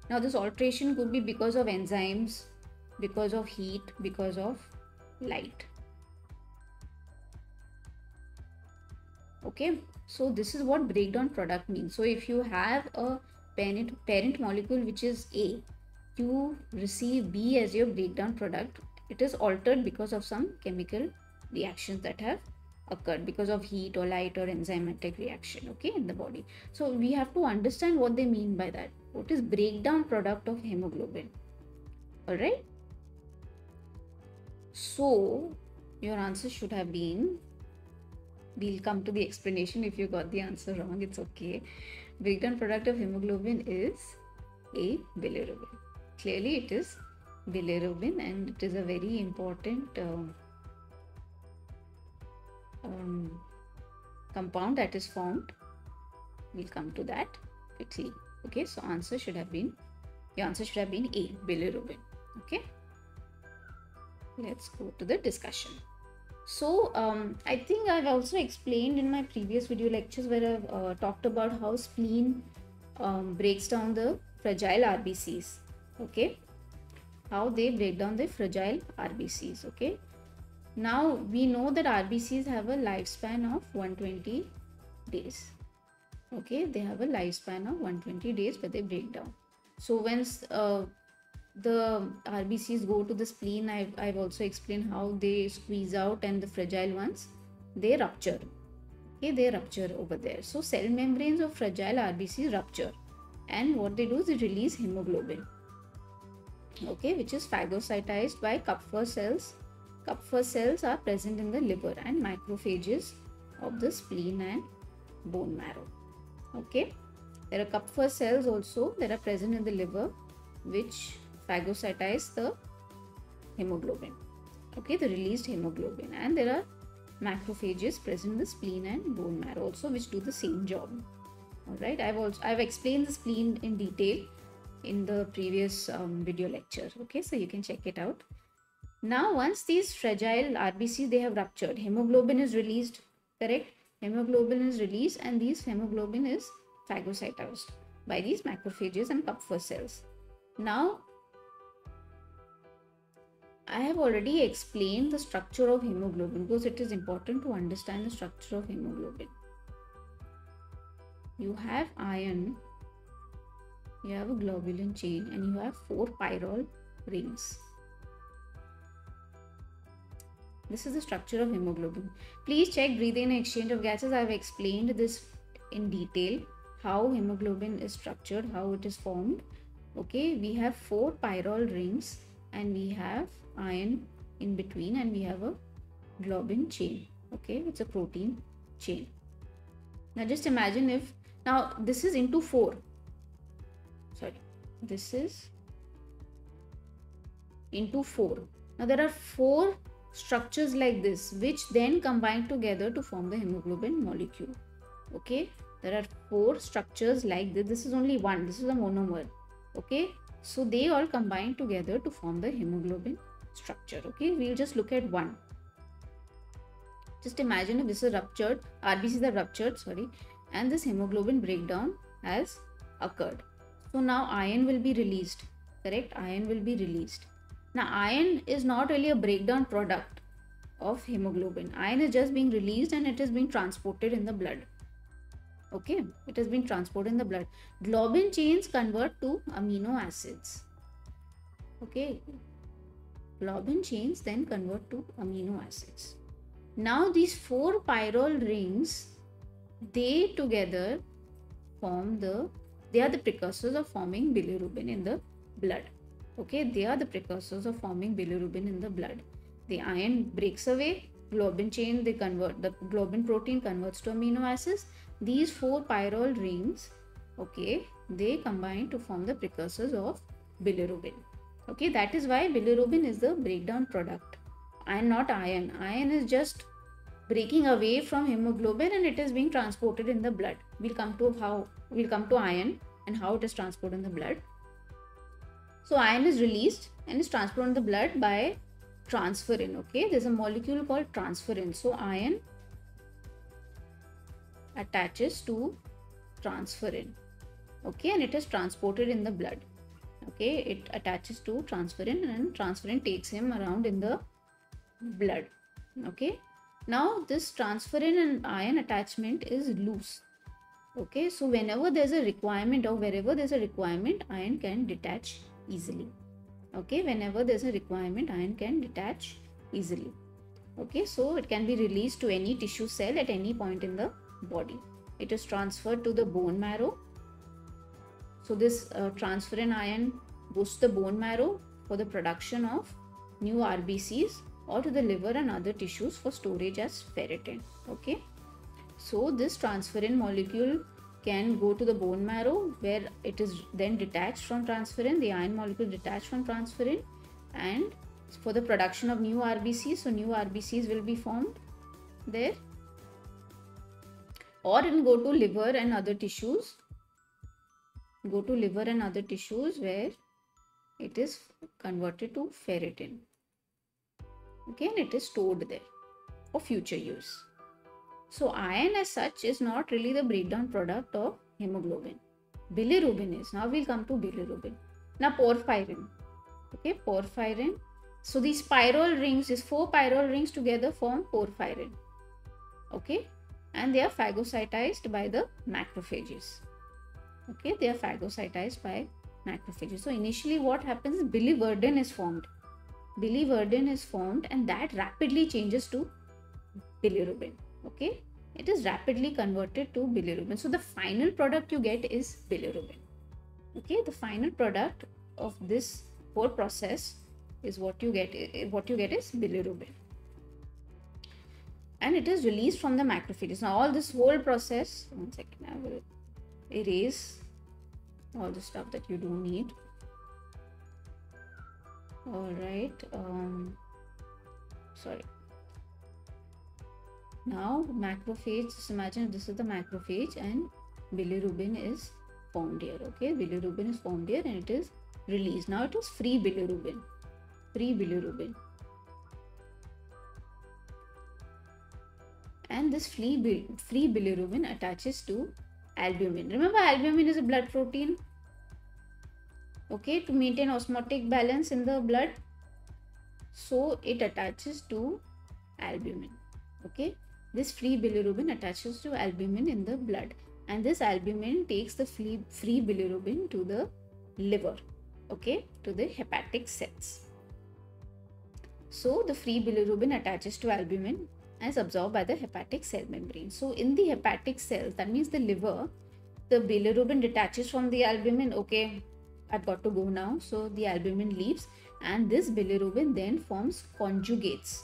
Now this alteration could be because of enzymes, because of heat, because of light. Okay, so this is what breakdown product means. So if you have a parent molecule which is A, you receive B as your breakdown product. It is altered because of some chemical reactions that have occurred because of heat or light or enzymatic reaction, okay, in the body. So we have to understand what they mean by that. What is breakdown product of hemoglobin? All right. So your answer should have been, we'll come to the explanation. If you got the answer wrong, it's okay. Breakdown product of hemoglobin is A. bilirubin. Clearly it is bilirubin, and it is a very important compound that is formed. We'll come to that quickly. Okay, so your answer should have been A. bilirubin. Okay, let's go to the discussion. So I think I've also explained in my previous video lectures where I've talked about how spleen breaks down the fragile RBCs. Okay, how they break down the fragile RBCs. Okay, now we know that RBCs have a lifespan of 120 days. Okay, they have a lifespan of 120 days where they break down. So once the RBCs go to the spleen, I've also explained how they squeeze out, and the fragile ones, they rupture. Okay, they rupture over there. So cell membranes of fragile RBCs rupture, and what they do is they release hemoglobin. Okay, which is phagocytized by Kupffer cells. Kupffer cells are present in the liver and macrophages of the spleen and bone marrow. Okay, there are Kupffer cells also that are present in the liver, which phagocytize the hemoglobin. Okay, the released hemoglobin, and there are macrophages present in the spleen and bone marrow also, which do the same job. All right, I've explained the spleen in detail in the previous video lecture. Okay, so you can check it out. Now once these fragile RBCs, they have ruptured, hemoglobin is released. Correct, hemoglobin is released, and these hemoglobin is phagocytized by these macrophages and Kupffer cells. Now I have already explained the structure of hemoglobin because it is important to understand the structure of hemoglobin. You have iron, you have a globulin chain, and you have 4 pyrrole rings. This is the structure of hemoglobin. Please check breathing and exchange of gases. I have explained this in detail, how hemoglobin is structured, how it is formed. Okay, we have 4 pyrrole rings, and we have iron in between, and we have a globin chain. Okay, it's a protein chain. Now just imagine if, now this is into 4. Sorry, this is into 4. Now there are 4 structures like this, which then combine together to form the hemoglobin molecule. Okay, there are 4 structures like this. This is only one. This is a monomer. Okay, so they all combine together to form the hemoglobin structure. Okay, we'll just look at one. Just imagine if this is ruptured, RBCs are ruptured, sorry, and this hemoglobin breakdown has occurred. So now iron will be released, correct? Iron will be released. Now iron is not really a breakdown product of hemoglobin. Iron is just being released and it is being transported in the blood. Okay, it has been transported in the blood. Globin chains convert to amino acids. Okay, globin chains then convert to amino acids. Now these four pyrrole rings, they together form they are the precursors of forming bilirubin in the blood. Okay, they are the precursors of forming bilirubin in the blood. The iron breaks away, globin chain, the globin protein converts to amino acids. These four pyrrole rings, okay, they combine to form the precursors of bilirubin. Okay, that is why bilirubin is the breakdown product and not iron. Iron is just breaking away from hemoglobin and it is being transported in the blood. We'll come to iron and how it is transported in the blood. So iron is released and is transported in the blood by transferrin. Okay, there's a molecule called transferrin. So iron attaches to transferrin. Okay, and it is transported in the blood. Okay, it attaches to transferrin and transferrin takes him around in the blood. Okay, now this transferrin and iron attachment is loose. Okay, so whenever there's a requirement or wherever there's a requirement, iron can detach easily. Okay, whenever there's a requirement, iron can detach easily. Okay, so it can be released to any tissue cell at any point in the body. It is transferred to the bone marrow. So this transferrin ion goes to the bone marrow for the production of new RBCs or to the liver and other tissues for storage as ferritin. Okay, so this transferrin molecule can go to the bone marrow where it is then detached from transferrin, the iron molecule detached from transferrin, and for the production of new RBCs. So new RBCs will be formed there, or it can go to liver and other tissues. Go to liver and other tissues where it is converted to ferritin. Okay, and it is stored there for future use. So iron as such is not really the breakdown product of hemoglobin. Bilirubin is. Now we'll come to bilirubin. Now porphyrin. Okay, porphyrin. So these pyrrole rings, these four pyrrole rings together form porphyrin. Okay, and they are phagocytized by the macrophages. Okay, they are phagocytized by macrophages. So initially what happens, biliverdin is formed. Biliverdin is formed and that rapidly changes to bilirubin. Okay, it is rapidly converted to bilirubin. So the final product you get is bilirubin. Okay, the final product of this whole process is what you get is bilirubin. And it is released from the macrophages. Now all this whole process, one second, I will erase all the stuff that you don't need. All right, sorry. Now macrophage, just imagine this is the macrophage and bilirubin is formed here. Okay, bilirubin is formed here and it is released. Now it is free bilirubin. And this free bilirubin attaches to albumin. Remember, albumin is a blood protein. Okay, to maintain osmotic balance in the blood. So it attaches to albumin. Okay, this free bilirubin attaches to albumin in the blood, and this albumin takes the free bilirubin to the liver. Okay, to the hepatic cells. So the free bilirubin attaches to albumin and is absorbed by the hepatic cell membrane. So in the hepatic cells, that means the liver, the bilirubin detaches from the albumin. Okay, I've got to go now. So the albumin leaves and this bilirubin then forms conjugates.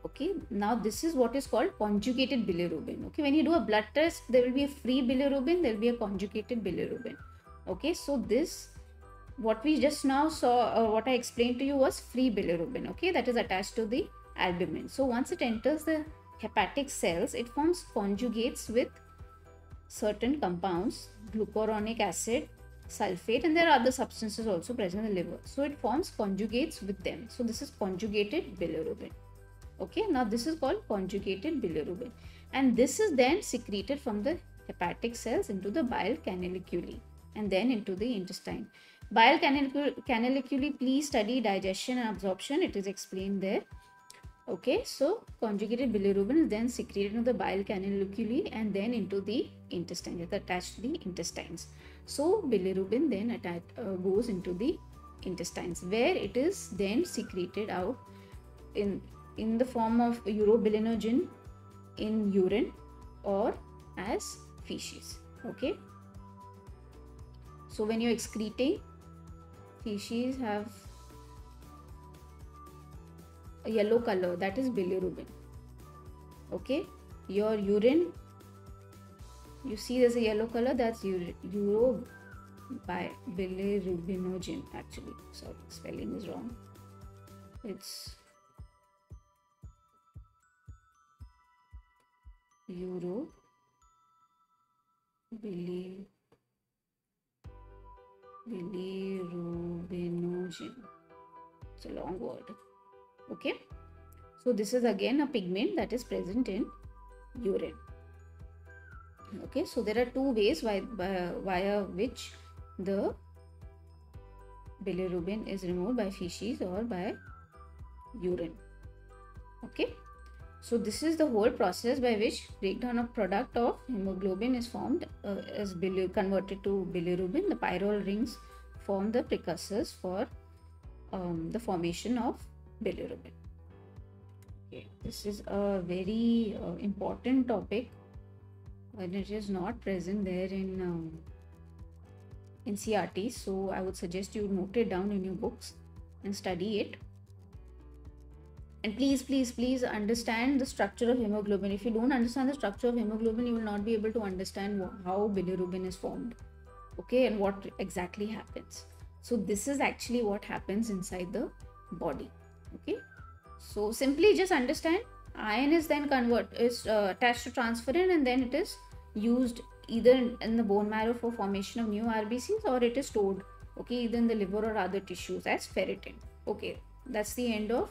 Okay, now this is what is called conjugated bilirubin. Okay, when you do a blood test, there will be a free bilirubin, there will be a conjugated bilirubin. Okay, so this, what we just now saw, what I explained to you was free bilirubin. Okay, that is attached to the albumin. So once it enters the hepatic cells, it forms conjugates with certain compounds, glucuronic acid, sulfate, and there are other substances also present in the liver. So it forms conjugates with them. So this is conjugated bilirubin. Okay, now this is called conjugated bilirubin, and this is then secreted from the hepatic cells into the bile canaliculi and then into the intestine. Bile canaliculi, please study digestion and absorption, it is explained there. Okay, so conjugated bilirubin is then secreted into the bile canaliculi and then into the intestine. It's attached to the intestines. So bilirubin then goes into the intestines, where it is then secreted out in the form of urobilinogen in urine or as feces. Okay, so when you're excreting, feces have a yellow color, that is bilirubin. Okay, your urine, you see there's a yellow color, that's urobilinogen actually. Sorry, spelling is wrong. It's bilirubinogen. It's a long word. Okay, so this is again a pigment that is present in urine. Okay, so there are two ways via which the bilirubin is removed, by feces or by urine. Okay, so this is the whole process by which breakdown of product of hemoglobin is formed as converted to bilirubin. The pyrrole rings form the precursors for the formation of bilirubin. Okay, this is a very important topic, and it is not present there in NCERT. So I would suggest you note it down in your books and study it. And please understand the structure of hemoglobin. If you don't understand the structure of hemoglobin, you will not be able to understand how bilirubin is formed. Okay, and what exactly happens. So this is actually what happens inside the body. Okay, so simply just understand, iron is then attached to transferrin, and then it is used either in the bone marrow for formation of new RBCs, or it is stored, okay, either in the liver or other tissues as ferritin. Okay, that's the end of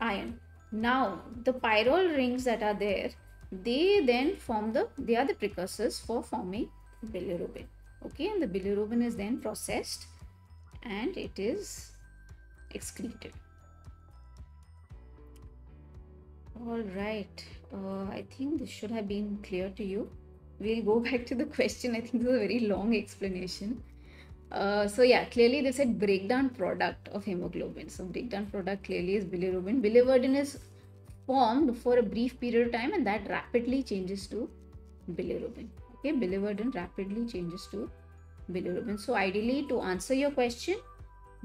iron. Now the pyrrole rings that are there, they then they are the precursors for forming bilirubin. Okay, and the bilirubin is then processed and it is excreted. All right, I think this should have been clear to you. We'll go back to the question. I think this is a very long explanation. So yeah, clearly they said breakdown product of hemoglobin. So breakdown product clearly is bilirubin. Biliverdin is formed for a brief period of time and that rapidly changes to bilirubin. Okay, biliverdin rapidly changes to bilirubin. So ideally, to answer your question,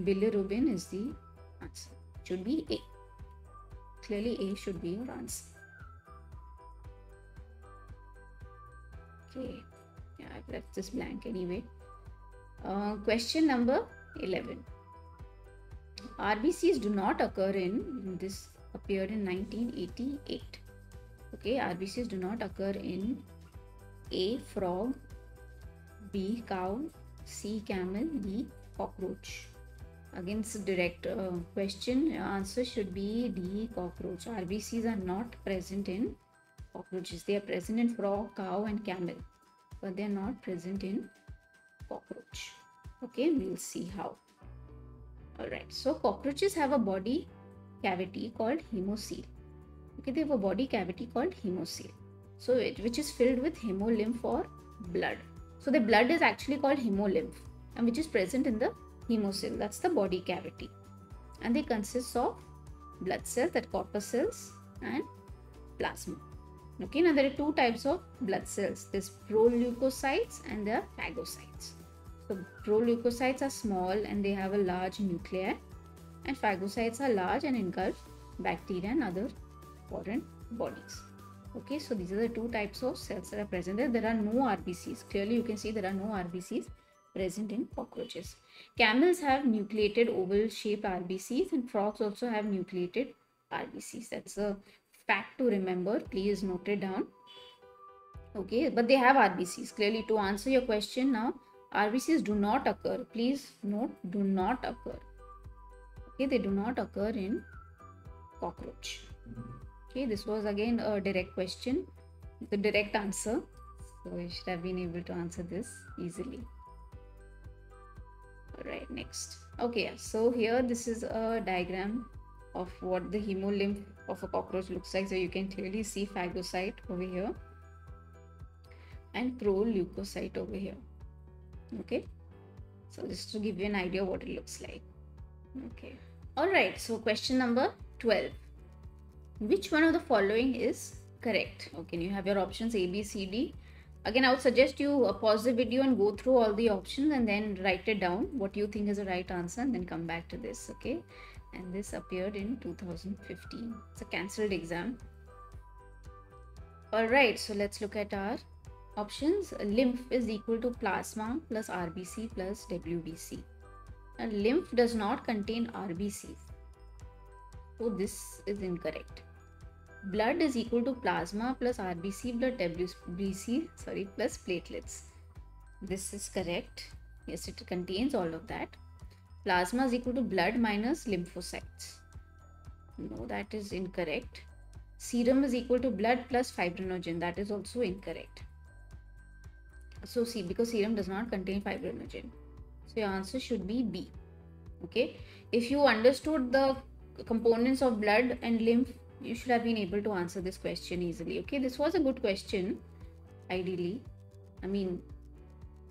bilirubin is the answer. Should be A. Clearly A should be your answer. Okay, yeah, I've left this blank anyway. Question number 11. RBCs do not occur in, this appeared in 1988. Okay, RBCs do not occur in A, frog, B, cow, C, camel, D, cockroach. Again, it's a direct question. Answer should be D, cockroach. RBCs are not present in cockroaches. They are present in frog, cow and camel, but they are not present in cockroach. Okay, we'll see how. All right, so cockroaches have a body cavity called hemocoel. Okay, they have a body cavity called hemocoel, so which is filled with hemolymph or blood. So the blood is actually called hemolymph, and which is present in the hemocoel. That's the body cavity, and they consist of blood cells, that corpuscles, and plasma. Okay, now there are two types of blood cells. There's proleukocytes and there are phagocytes. So proleukocytes are small and they have a large nuclei, and phagocytes are large and engulf bacteria and other foreign bodies. Okay, so these are the two types of cells that are present there. There are no RBCs. Clearly you can see there are no RBCs present in cockroaches. Camels have nucleated oval shaped RBCs, and frogs also have nucleated RBCs. That's a fact to remember. Please note it down. Okay, but they have RBCs. Clearly, to answer your question now, RBCs do not occur. Please note, do not occur. Okay, they do not occur in cockroach. Okay, this was again a direct question, the direct answer. So you should have been able to answer this easily. All right, next. Okay, so here this is a diagram of what the hemolymph of a cockroach looks like. So you can clearly see phagocyte over here and proleukocyte over here. Okay, so just to give you an idea what it looks like. Okay, all right, so question number 12. Which one of the following is correct? Okay, you have your options A, B, C, D. Again, I would suggest you pause the video and go through all the options and then write it down what you think is the right answer and then come back to this. Okay, and this appeared in 2015. It's a cancelled exam. All right, so let's look at our options. Lymph is equal to plasma plus RBC plus WBC. Now, lymph does not contain RBCs, so this is incorrect. Blood is equal to plasma plus RBC plus WBC, plus platelets. This is correct. Yes, it contains all of that. Plasma is equal to blood minus lymphocytes. No, that is incorrect. Serum is equal to blood plus fibrinogen. That is also incorrect. So see, because serum does not contain fibrinogen. So your answer should be B. Okay. If you understood the components of blood and lymph, you should have been able to answer this question easily. Okay, this was a good question. Ideally, I mean,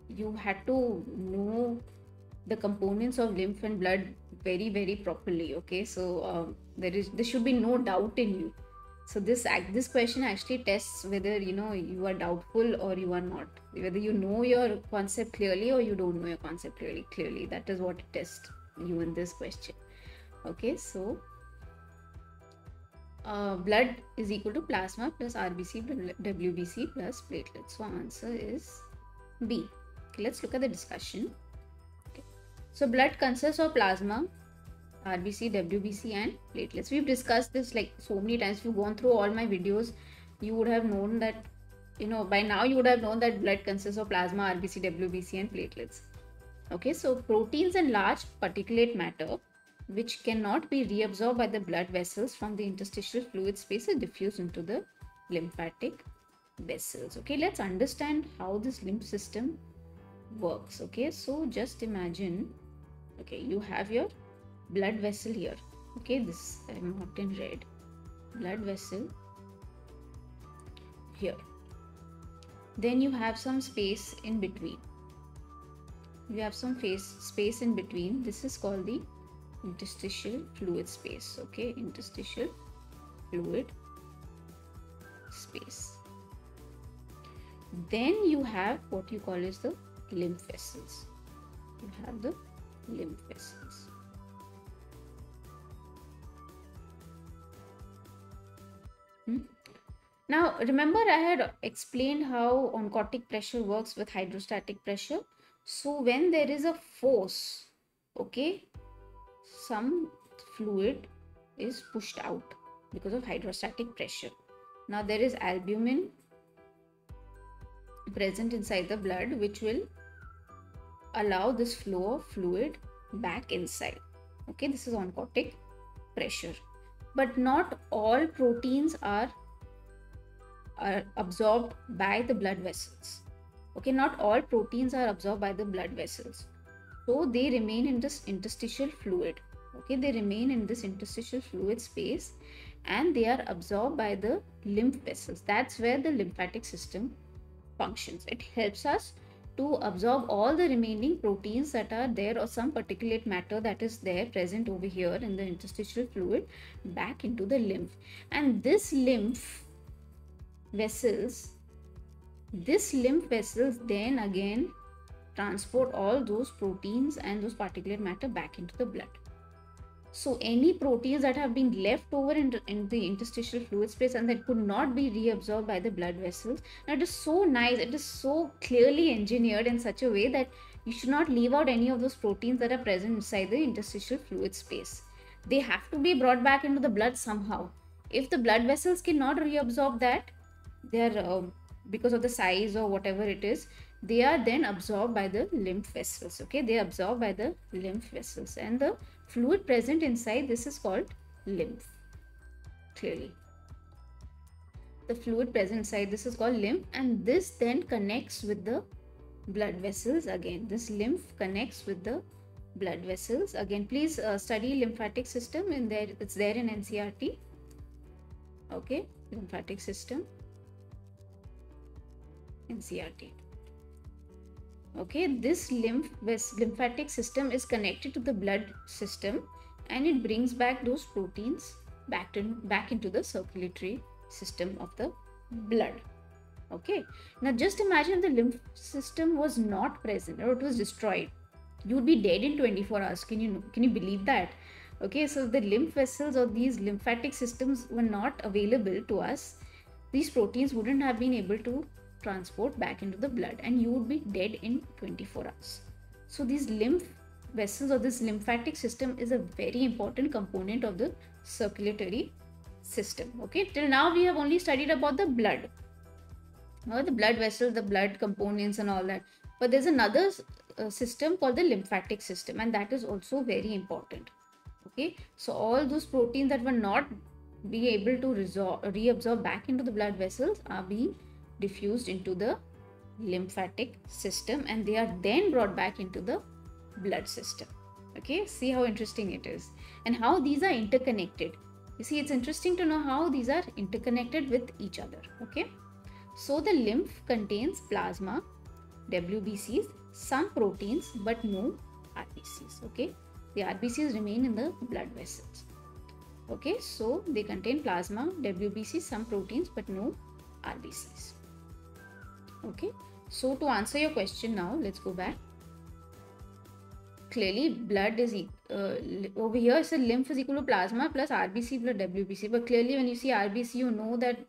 you had to know the components of lymph and blood very, very properly. Okay, so there should be no doubt in you. So this question actually tests whether you are doubtful or you are not, whether you know your concept clearly or you don't know your concept clearly. That is what it tests you in this question. Okay, so blood is equal to plasma plus RBC plus WBC plus platelets. So answer is B. Okay, let's look at the discussion. Okay. So blood consists of plasma, RBC, WBC and platelets. We've discussed this like so many times. If you've gone through all my videos, you would have known that, by now you would have known that blood consists of plasma, RBC, WBC and platelets. Okay, so proteins and large particulate matter which cannot be reabsorbed by the blood vessels from the interstitial fluid space is diffused into the lymphatic vessels. Okay, let's understand how this lymph system works. Okay, so just imagine, okay, you have your blood vessel here. Okay, this I marked in red. Blood vessel here. Then you have some space in between. You have some space in between. This is called the interstitial fluid space. Okay, interstitial fluid space. Then you have what you call is the lymph vessels. You have the lymph vessels. Now remember I had explained how oncotic pressure works with hydrostatic pressure. So when there is a force, okay, some fluid is pushed out because of hydrostatic pressure. Now there is albumin present inside the blood which will allow this flow of fluid back inside. Okay, this is oncotic pressure. But not all proteins are absorbed by the blood vessels. Okay, not all proteins are absorbed by the blood vessels. So they remain in this interstitial fluid. Okay, they remain in this interstitial fluid space and they are absorbed by the lymph vessels. That's where the lymphatic system functions. It helps us to absorb all the remaining proteins that are there or some particulate matter that is there present over here in the interstitial fluid back into the lymph. And this lymph vessels then again transport all those proteins and those particulate matter back into the blood. So any proteins that have been left over in the interstitial fluid space and that could not be reabsorbed by the blood vessels. Now it is so nice, it is so clearly engineered in such a way that you should not leave out any of those proteins that are present inside the interstitial fluid space. They have to be brought back into the blood somehow. If the blood vessels cannot reabsorb that, they are because of the size or whatever it is, they are then absorbed by the lymph vessels. Okay, they are absorbed by the lymph vessels, and the fluid present inside this is called lymph. Clearly, the fluid present inside this is called lymph, and this then connects with the blood vessels. Again, this lymph connects with the blood vessels. Again, please study lymphatic system in there. It's there in NCERT. Okay, lymphatic system, NCERT. Okay, this lymphatic system is connected to the blood system, and it brings back those proteins back into the circulatory system of the blood. Okay, now just imagine the lymph system was not present, or it was destroyed. You would be dead in 24 hours. Can you believe that? Okay, so the lymph vessels or these lymphatic systems were not available to us. These proteins wouldn't have been able to transport back into the blood, and you would be dead in 24 hours. So these lymph vessels or this lymphatic system is a very important component of the circulatory system. Okay, till now we have only studied about the blood, or the blood vessels, the blood components and all that, but there's another system called the lymphatic system, and that is also very important. Okay, so all those proteins that were not be able to reabsorb back into the blood vessels are being diffused into the lymphatic system, and they are then brought back into the blood system. Okay, see how interesting it is, and how these are interconnected. You see, it's interesting to know how these are interconnected with each other. Okay, so the lymph contains plasma, WBCs, some proteins, but no RBCs. Okay, the RBCs remain in the blood vessels. Okay, so they contain plasma, WBCs, some proteins, but no RBCs. Okay, so to answer your question now, let's go back. Clearly, blood is over here. It said lymph is equal to plasma plus RBC plus WBC. But clearly, when you see RBC, you know that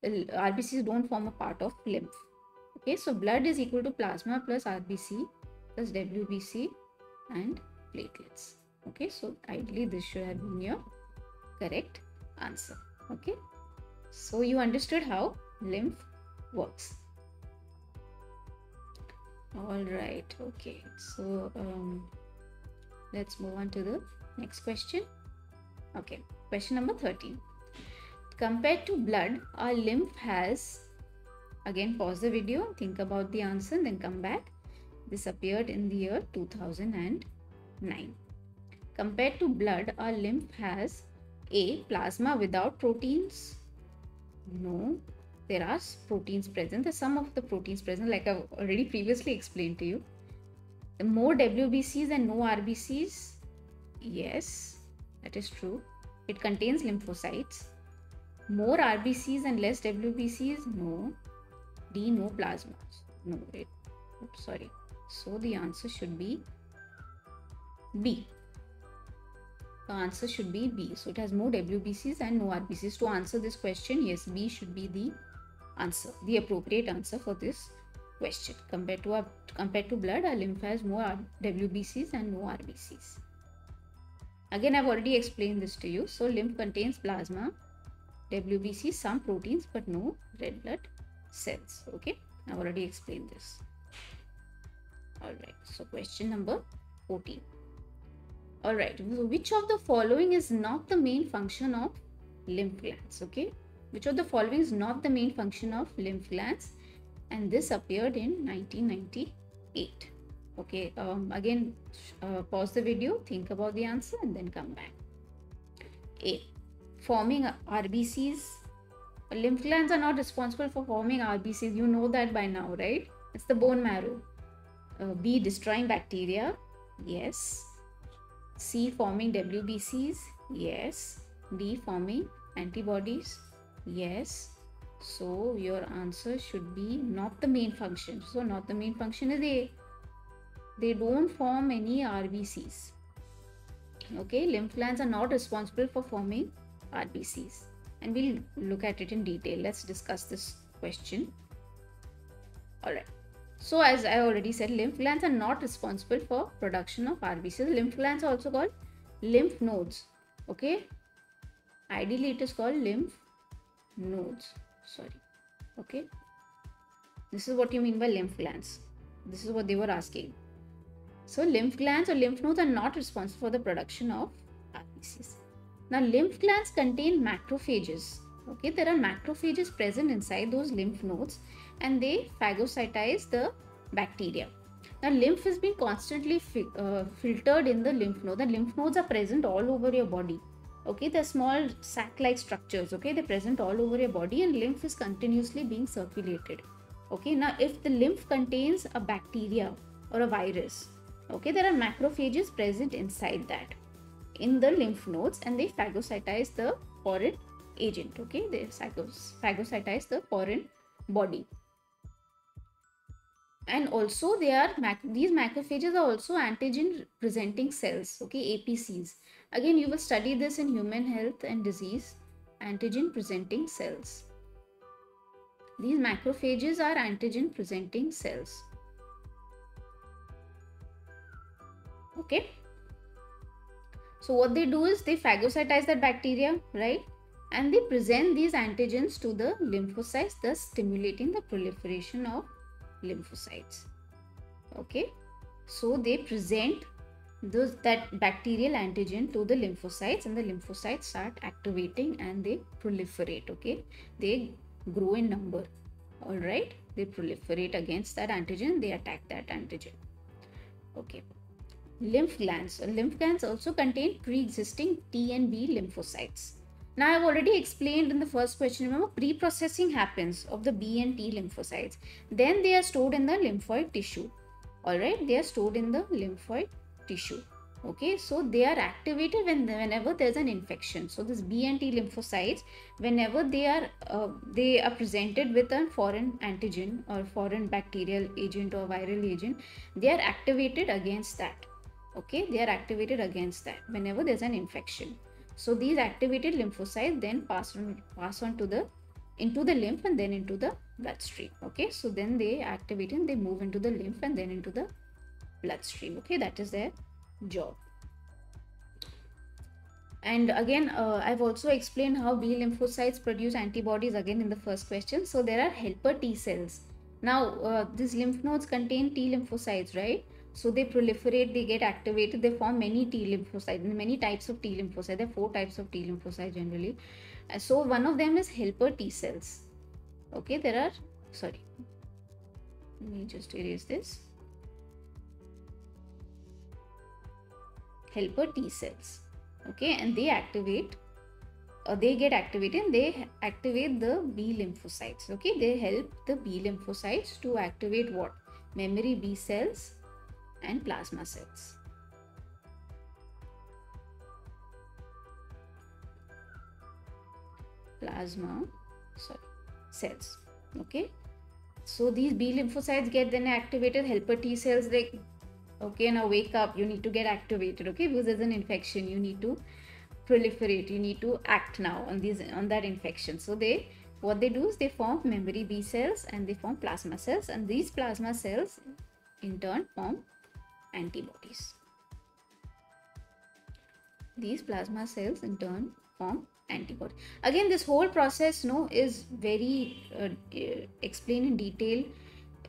RBCs don't form a part of lymph. Okay, so blood is equal to plasma plus RBC plus WBC and platelets. Okay, so ideally this should have been your correct answer. Okay, so you understood how lymph works. All right, okay, so let's move on to the next question. Okay, question number 13. Compared to blood, our lymph has, again pause the video, think about the answer and then come back. This appeared in the year 2009. Compared to blood, our lymph has A. Plasma without proteins. No, there are proteins present. There's some of the proteins present, like I've already previously explained to you. The more WBCs and no RBCs. Yes, that is true. It contains lymphocytes. More RBCs and less WBCs. No. D. No plasmas. No, wait. Oops, sorry. So the answer should be B. The answer should be B. So it has more WBCs and no RBCs. To answer this question, yes, B should be the answer, the appropriate answer for this question. Compared to blood, our lymph has more WBCs and no RBCs. Again, I've already explained this to you. So lymph contains plasma, WBC, some proteins, but no red blood cells. Okay, I've already explained this. All right, so question number 14. All right, so which of the following is not the main function of lymph glands? Okay, which of the following is not the main function of lymph glands? And this appeared in 1998. Okay, again, pause the video, think about the answer and then come back. A. Forming RBCs. Lymph glands are not responsible for forming RBCs. You know that by now, right? It's the bone marrow. B. Destroying bacteria. Yes. C. Forming WBCs. Yes. D. Forming antibodies. Yes. So your answer should be not the main function. So not the main function is A. They don't form any RBCs. Okay, lymph glands are not responsible for forming RBCs. And we'll look at it in detail. Let's discuss this question. Alright. So as I already said, lymph glands are not responsible for production of RBCs. Lymph glands are also called lymph nodes. Okay. Ideally it is called lymph nodes. Sorry. Okay. This is what you mean by lymph glands. This is what they were asking. So lymph glands or lymph nodes are not responsible for the production of RBCs. Now lymph glands contain macrophages. Okay, there are macrophages present inside those lymph nodes and they phagocytize the bacteria. Now lymph is being constantly filtered in the lymph node. The lymph nodes are present all over your body. Okay, they're small sac-like structures. Okay, they're present all over your body and lymph is continuously being circulated. Okay, now if the lymph contains a bacteria or a virus, okay, there are macrophages present inside that in the lymph nodes and they phagocytize the foreign agent. Okay, they phagocytize the foreign body. And also these macrophages are also antigen presenting cells, okay, APCs. Again, you will study this in human health and disease, antigen presenting cells. These macrophages are antigen presenting cells. Okay. So what they do is they phagocytize that bacteria, right? And they present these antigens to the lymphocytes, thus stimulating the proliferation of lymphocytes. Okay. So they present that bacterial antigen to the lymphocytes and the lymphocytes start activating and they proliferate. Okay. They grow in number. All right. They proliferate against that antigen. They attack that antigen. Okay. Lymph glands. Lymph glands also contain pre-existing T and B lymphocytes. Now, I've already explained in the first question, remember, pre-processing happens of the B and T lymphocytes. Then they are stored in the lymphoid tissue. Alright, they are stored in the lymphoid tissue. Okay, so they are activated whenever there's an infection. So this B and T lymphocytes, whenever they are presented with a foreign antigen or foreign bacterial agent or viral agent, they are activated against that. Okay, they are activated against that whenever there's an infection. So these activated lymphocytes then pass on to into the lymph and then into the bloodstream. Okay, so then they activate and they move into the lymph and then into the bloodstream. Okay, that is their job. And again, I've also explained how B lymphocytes produce antibodies again in the first question. So there are helper T cells. Now these lymph nodes contain T lymphocytes, right? So they proliferate, they get activated, they form many T lymphocytes, many types of T lymphocytes. There are 4 types of T lymphocytes generally. So one of them is helper T cells. Okay, let me just erase this. Helper T cells. Okay, and they get activated and they activate the B lymphocytes. Okay, they help the B lymphocytes to activate what? Memory B cells and plasma cells. Cells. Okay, so these B lymphocytes get then activated. Helper T cells, they, okay, now wake up, you need to get activated. Okay, because there's an infection, you need to proliferate, you need to act now on that infection. So what they do is they form memory B cells and they form plasma cells, and these plasma cells in turn form antibodies. These plasma cells in turn form antibodies. Again, this whole process is very explained in detail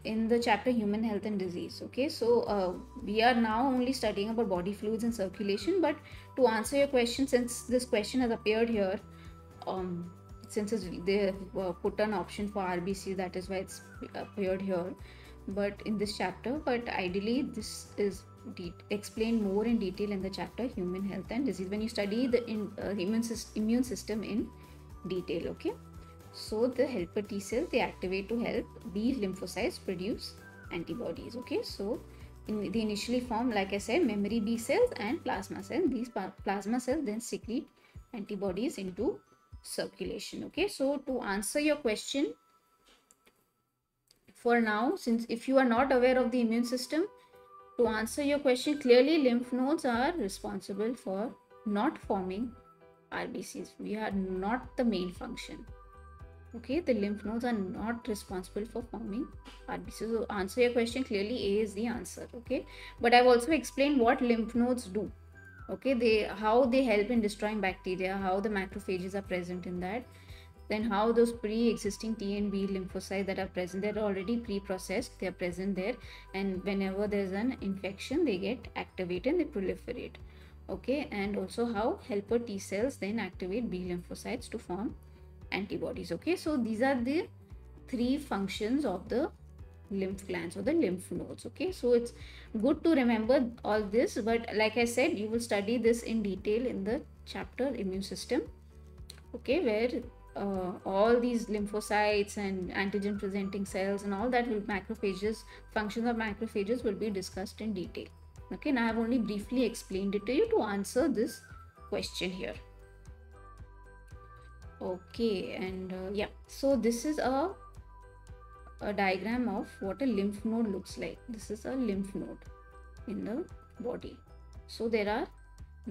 in the chapter Human Health and Disease. Okay, so we are now only studying about body fluids and circulation, but to answer your question, since this question has appeared here, since they put an option for RBC, that is why it's appeared here, but in this chapter, but ideally this is explained more in detail in the chapter Human Health and Disease when you study the immune system in detail. Okay, so the helper T cells, they activate to help these lymphocytes produce antibodies. Okay, so they initially form, like I said, memory B cells and plasma cells. These plasma cells then secrete antibodies into circulation. Okay, so to answer your question, for now, since if you are not aware of the immune system, to answer your question clearly, lymph nodes are responsible for not forming RBCs. We are not the main function. Okay, the lymph nodes are not responsible for forming RBCs. So answer your question clearly, A is the answer. Okay, but I've also explained what lymph nodes do. Okay, how they help in destroying bacteria, how the macrophages are present in that. then how those pre-existing T and B lymphocytes that are present, they're already pre-processed, they're present there, and whenever there's an infection, they get activated and they proliferate. Okay, and also how helper T cells then activate B lymphocytes to form antibodies. Okay, so these are the three functions of the lymph glands or the lymph nodes. Okay, so it's good to remember all this, but like I said, you will study this in detail in the chapter immune system. Okay, where all these lymphocytes and antigen presenting cells and all that will macrophages, functions of macrophages will be discussed in detail. Okay, now I have only briefly explained it to you to answer this question here. Okay, and yeah, so this is a diagram of what a lymph node looks like. This is a lymph node in the body. So there are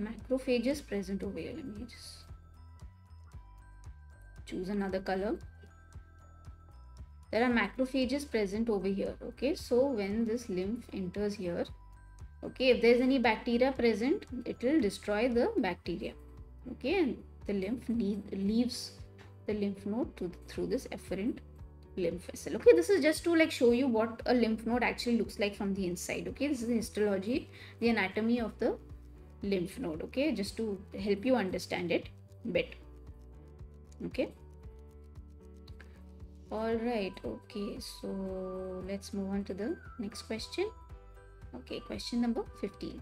macrophages present over here. Let me just choose another color. There are macrophages present over here. Okay, so when this lymph enters here, okay, if there's any bacteria present, it will destroy the bacteria. Okay, and the lymph leaves the lymph node through this efferent lymph vessel. Okay, this is just to like show you what a lymph node actually looks like from the inside. Okay, this is the histology, the anatomy of the lymph node. Okay, just to help you understand it better. Okay, all right. Okay, so let's move on to the next question. Okay, question number 15.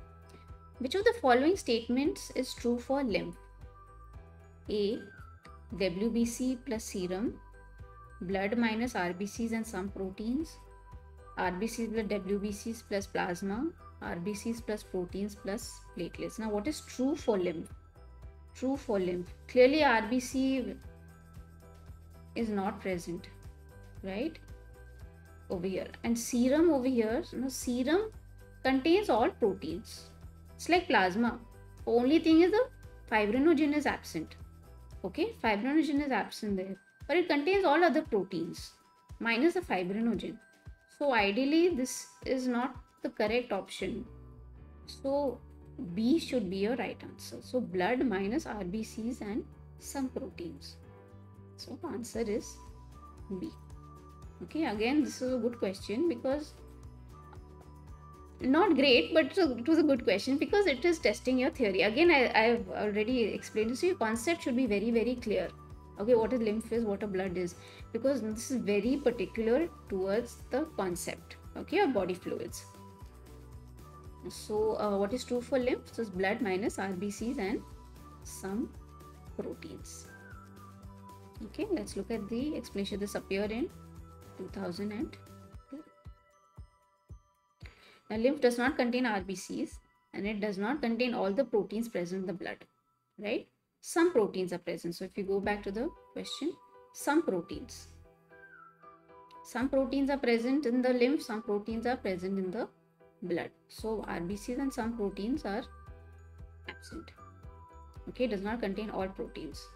Which of the following statements is true for lymph? A, WBC plus serum, blood minus RBCs and some proteins, RBCs plus WBCs plus plasma, RBCs plus proteins plus platelets. Now, what is true for lymph? True for lymph. Clearly, RBC is not present, right? Over here. And serum over here, serum contains all proteins. It's like plasma. Only thing is the fibrinogen is absent. Okay, fibrinogen is absent there, but it contains all other proteins minus the fibrinogen. So ideally this is not the correct option. So B should be your right answer. So blood minus RBCs and some proteins. So answer is B. Okay, again this is a good question because not great, but it was a good question because it is testing your theory. Again, I've already explained this. So your concept should be very, very clear. Okay, what a lymph is, what a blood is, because this is very particular towards the concept, okay, of body fluids. So what is true for lymph? So it's blood minus RBCs and some proteins. Okay, let's look at the explanation. This appeared in 2002. Now, lymph does not contain RBCs and it does not contain all the proteins present in the blood, right? Some proteins are present. So if you go back to the question, some proteins are present in the lymph, some proteins are present in the blood. So RBCs and some proteins are absent. Okay, it does not contain all proteins.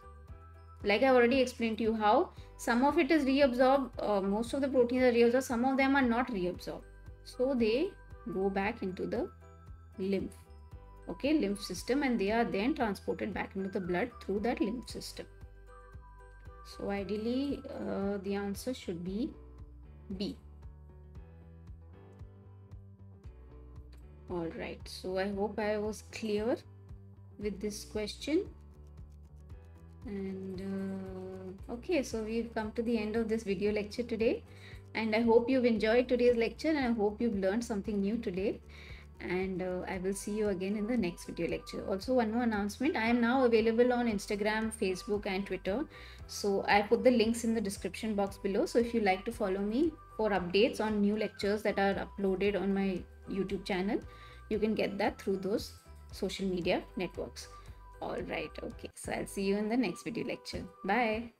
Like I've already explained to you how some of it is reabsorbed, most of the proteins are reabsorbed, some of them are not reabsorbed. So they go back into the lymph, okay, lymph system, and they are then transported back into the blood through that lymph system. So ideally the answer should be B. All right, so I hope I was clear with this question. And okay, so we've come to the end of this video lecture today, and I hope you've enjoyed today's lecture, and I hope you've learned something new today. And I will see you again in the next video lecture. Also, one more announcement: I am now available on Instagram, Facebook and Twitter. So I put the links in the description box below. So if you like to follow me for updates on new lectures that are uploaded on my YouTube channel, you can get that through those social media networks. All right, okay, so I'll see you in the next video lecture. Bye.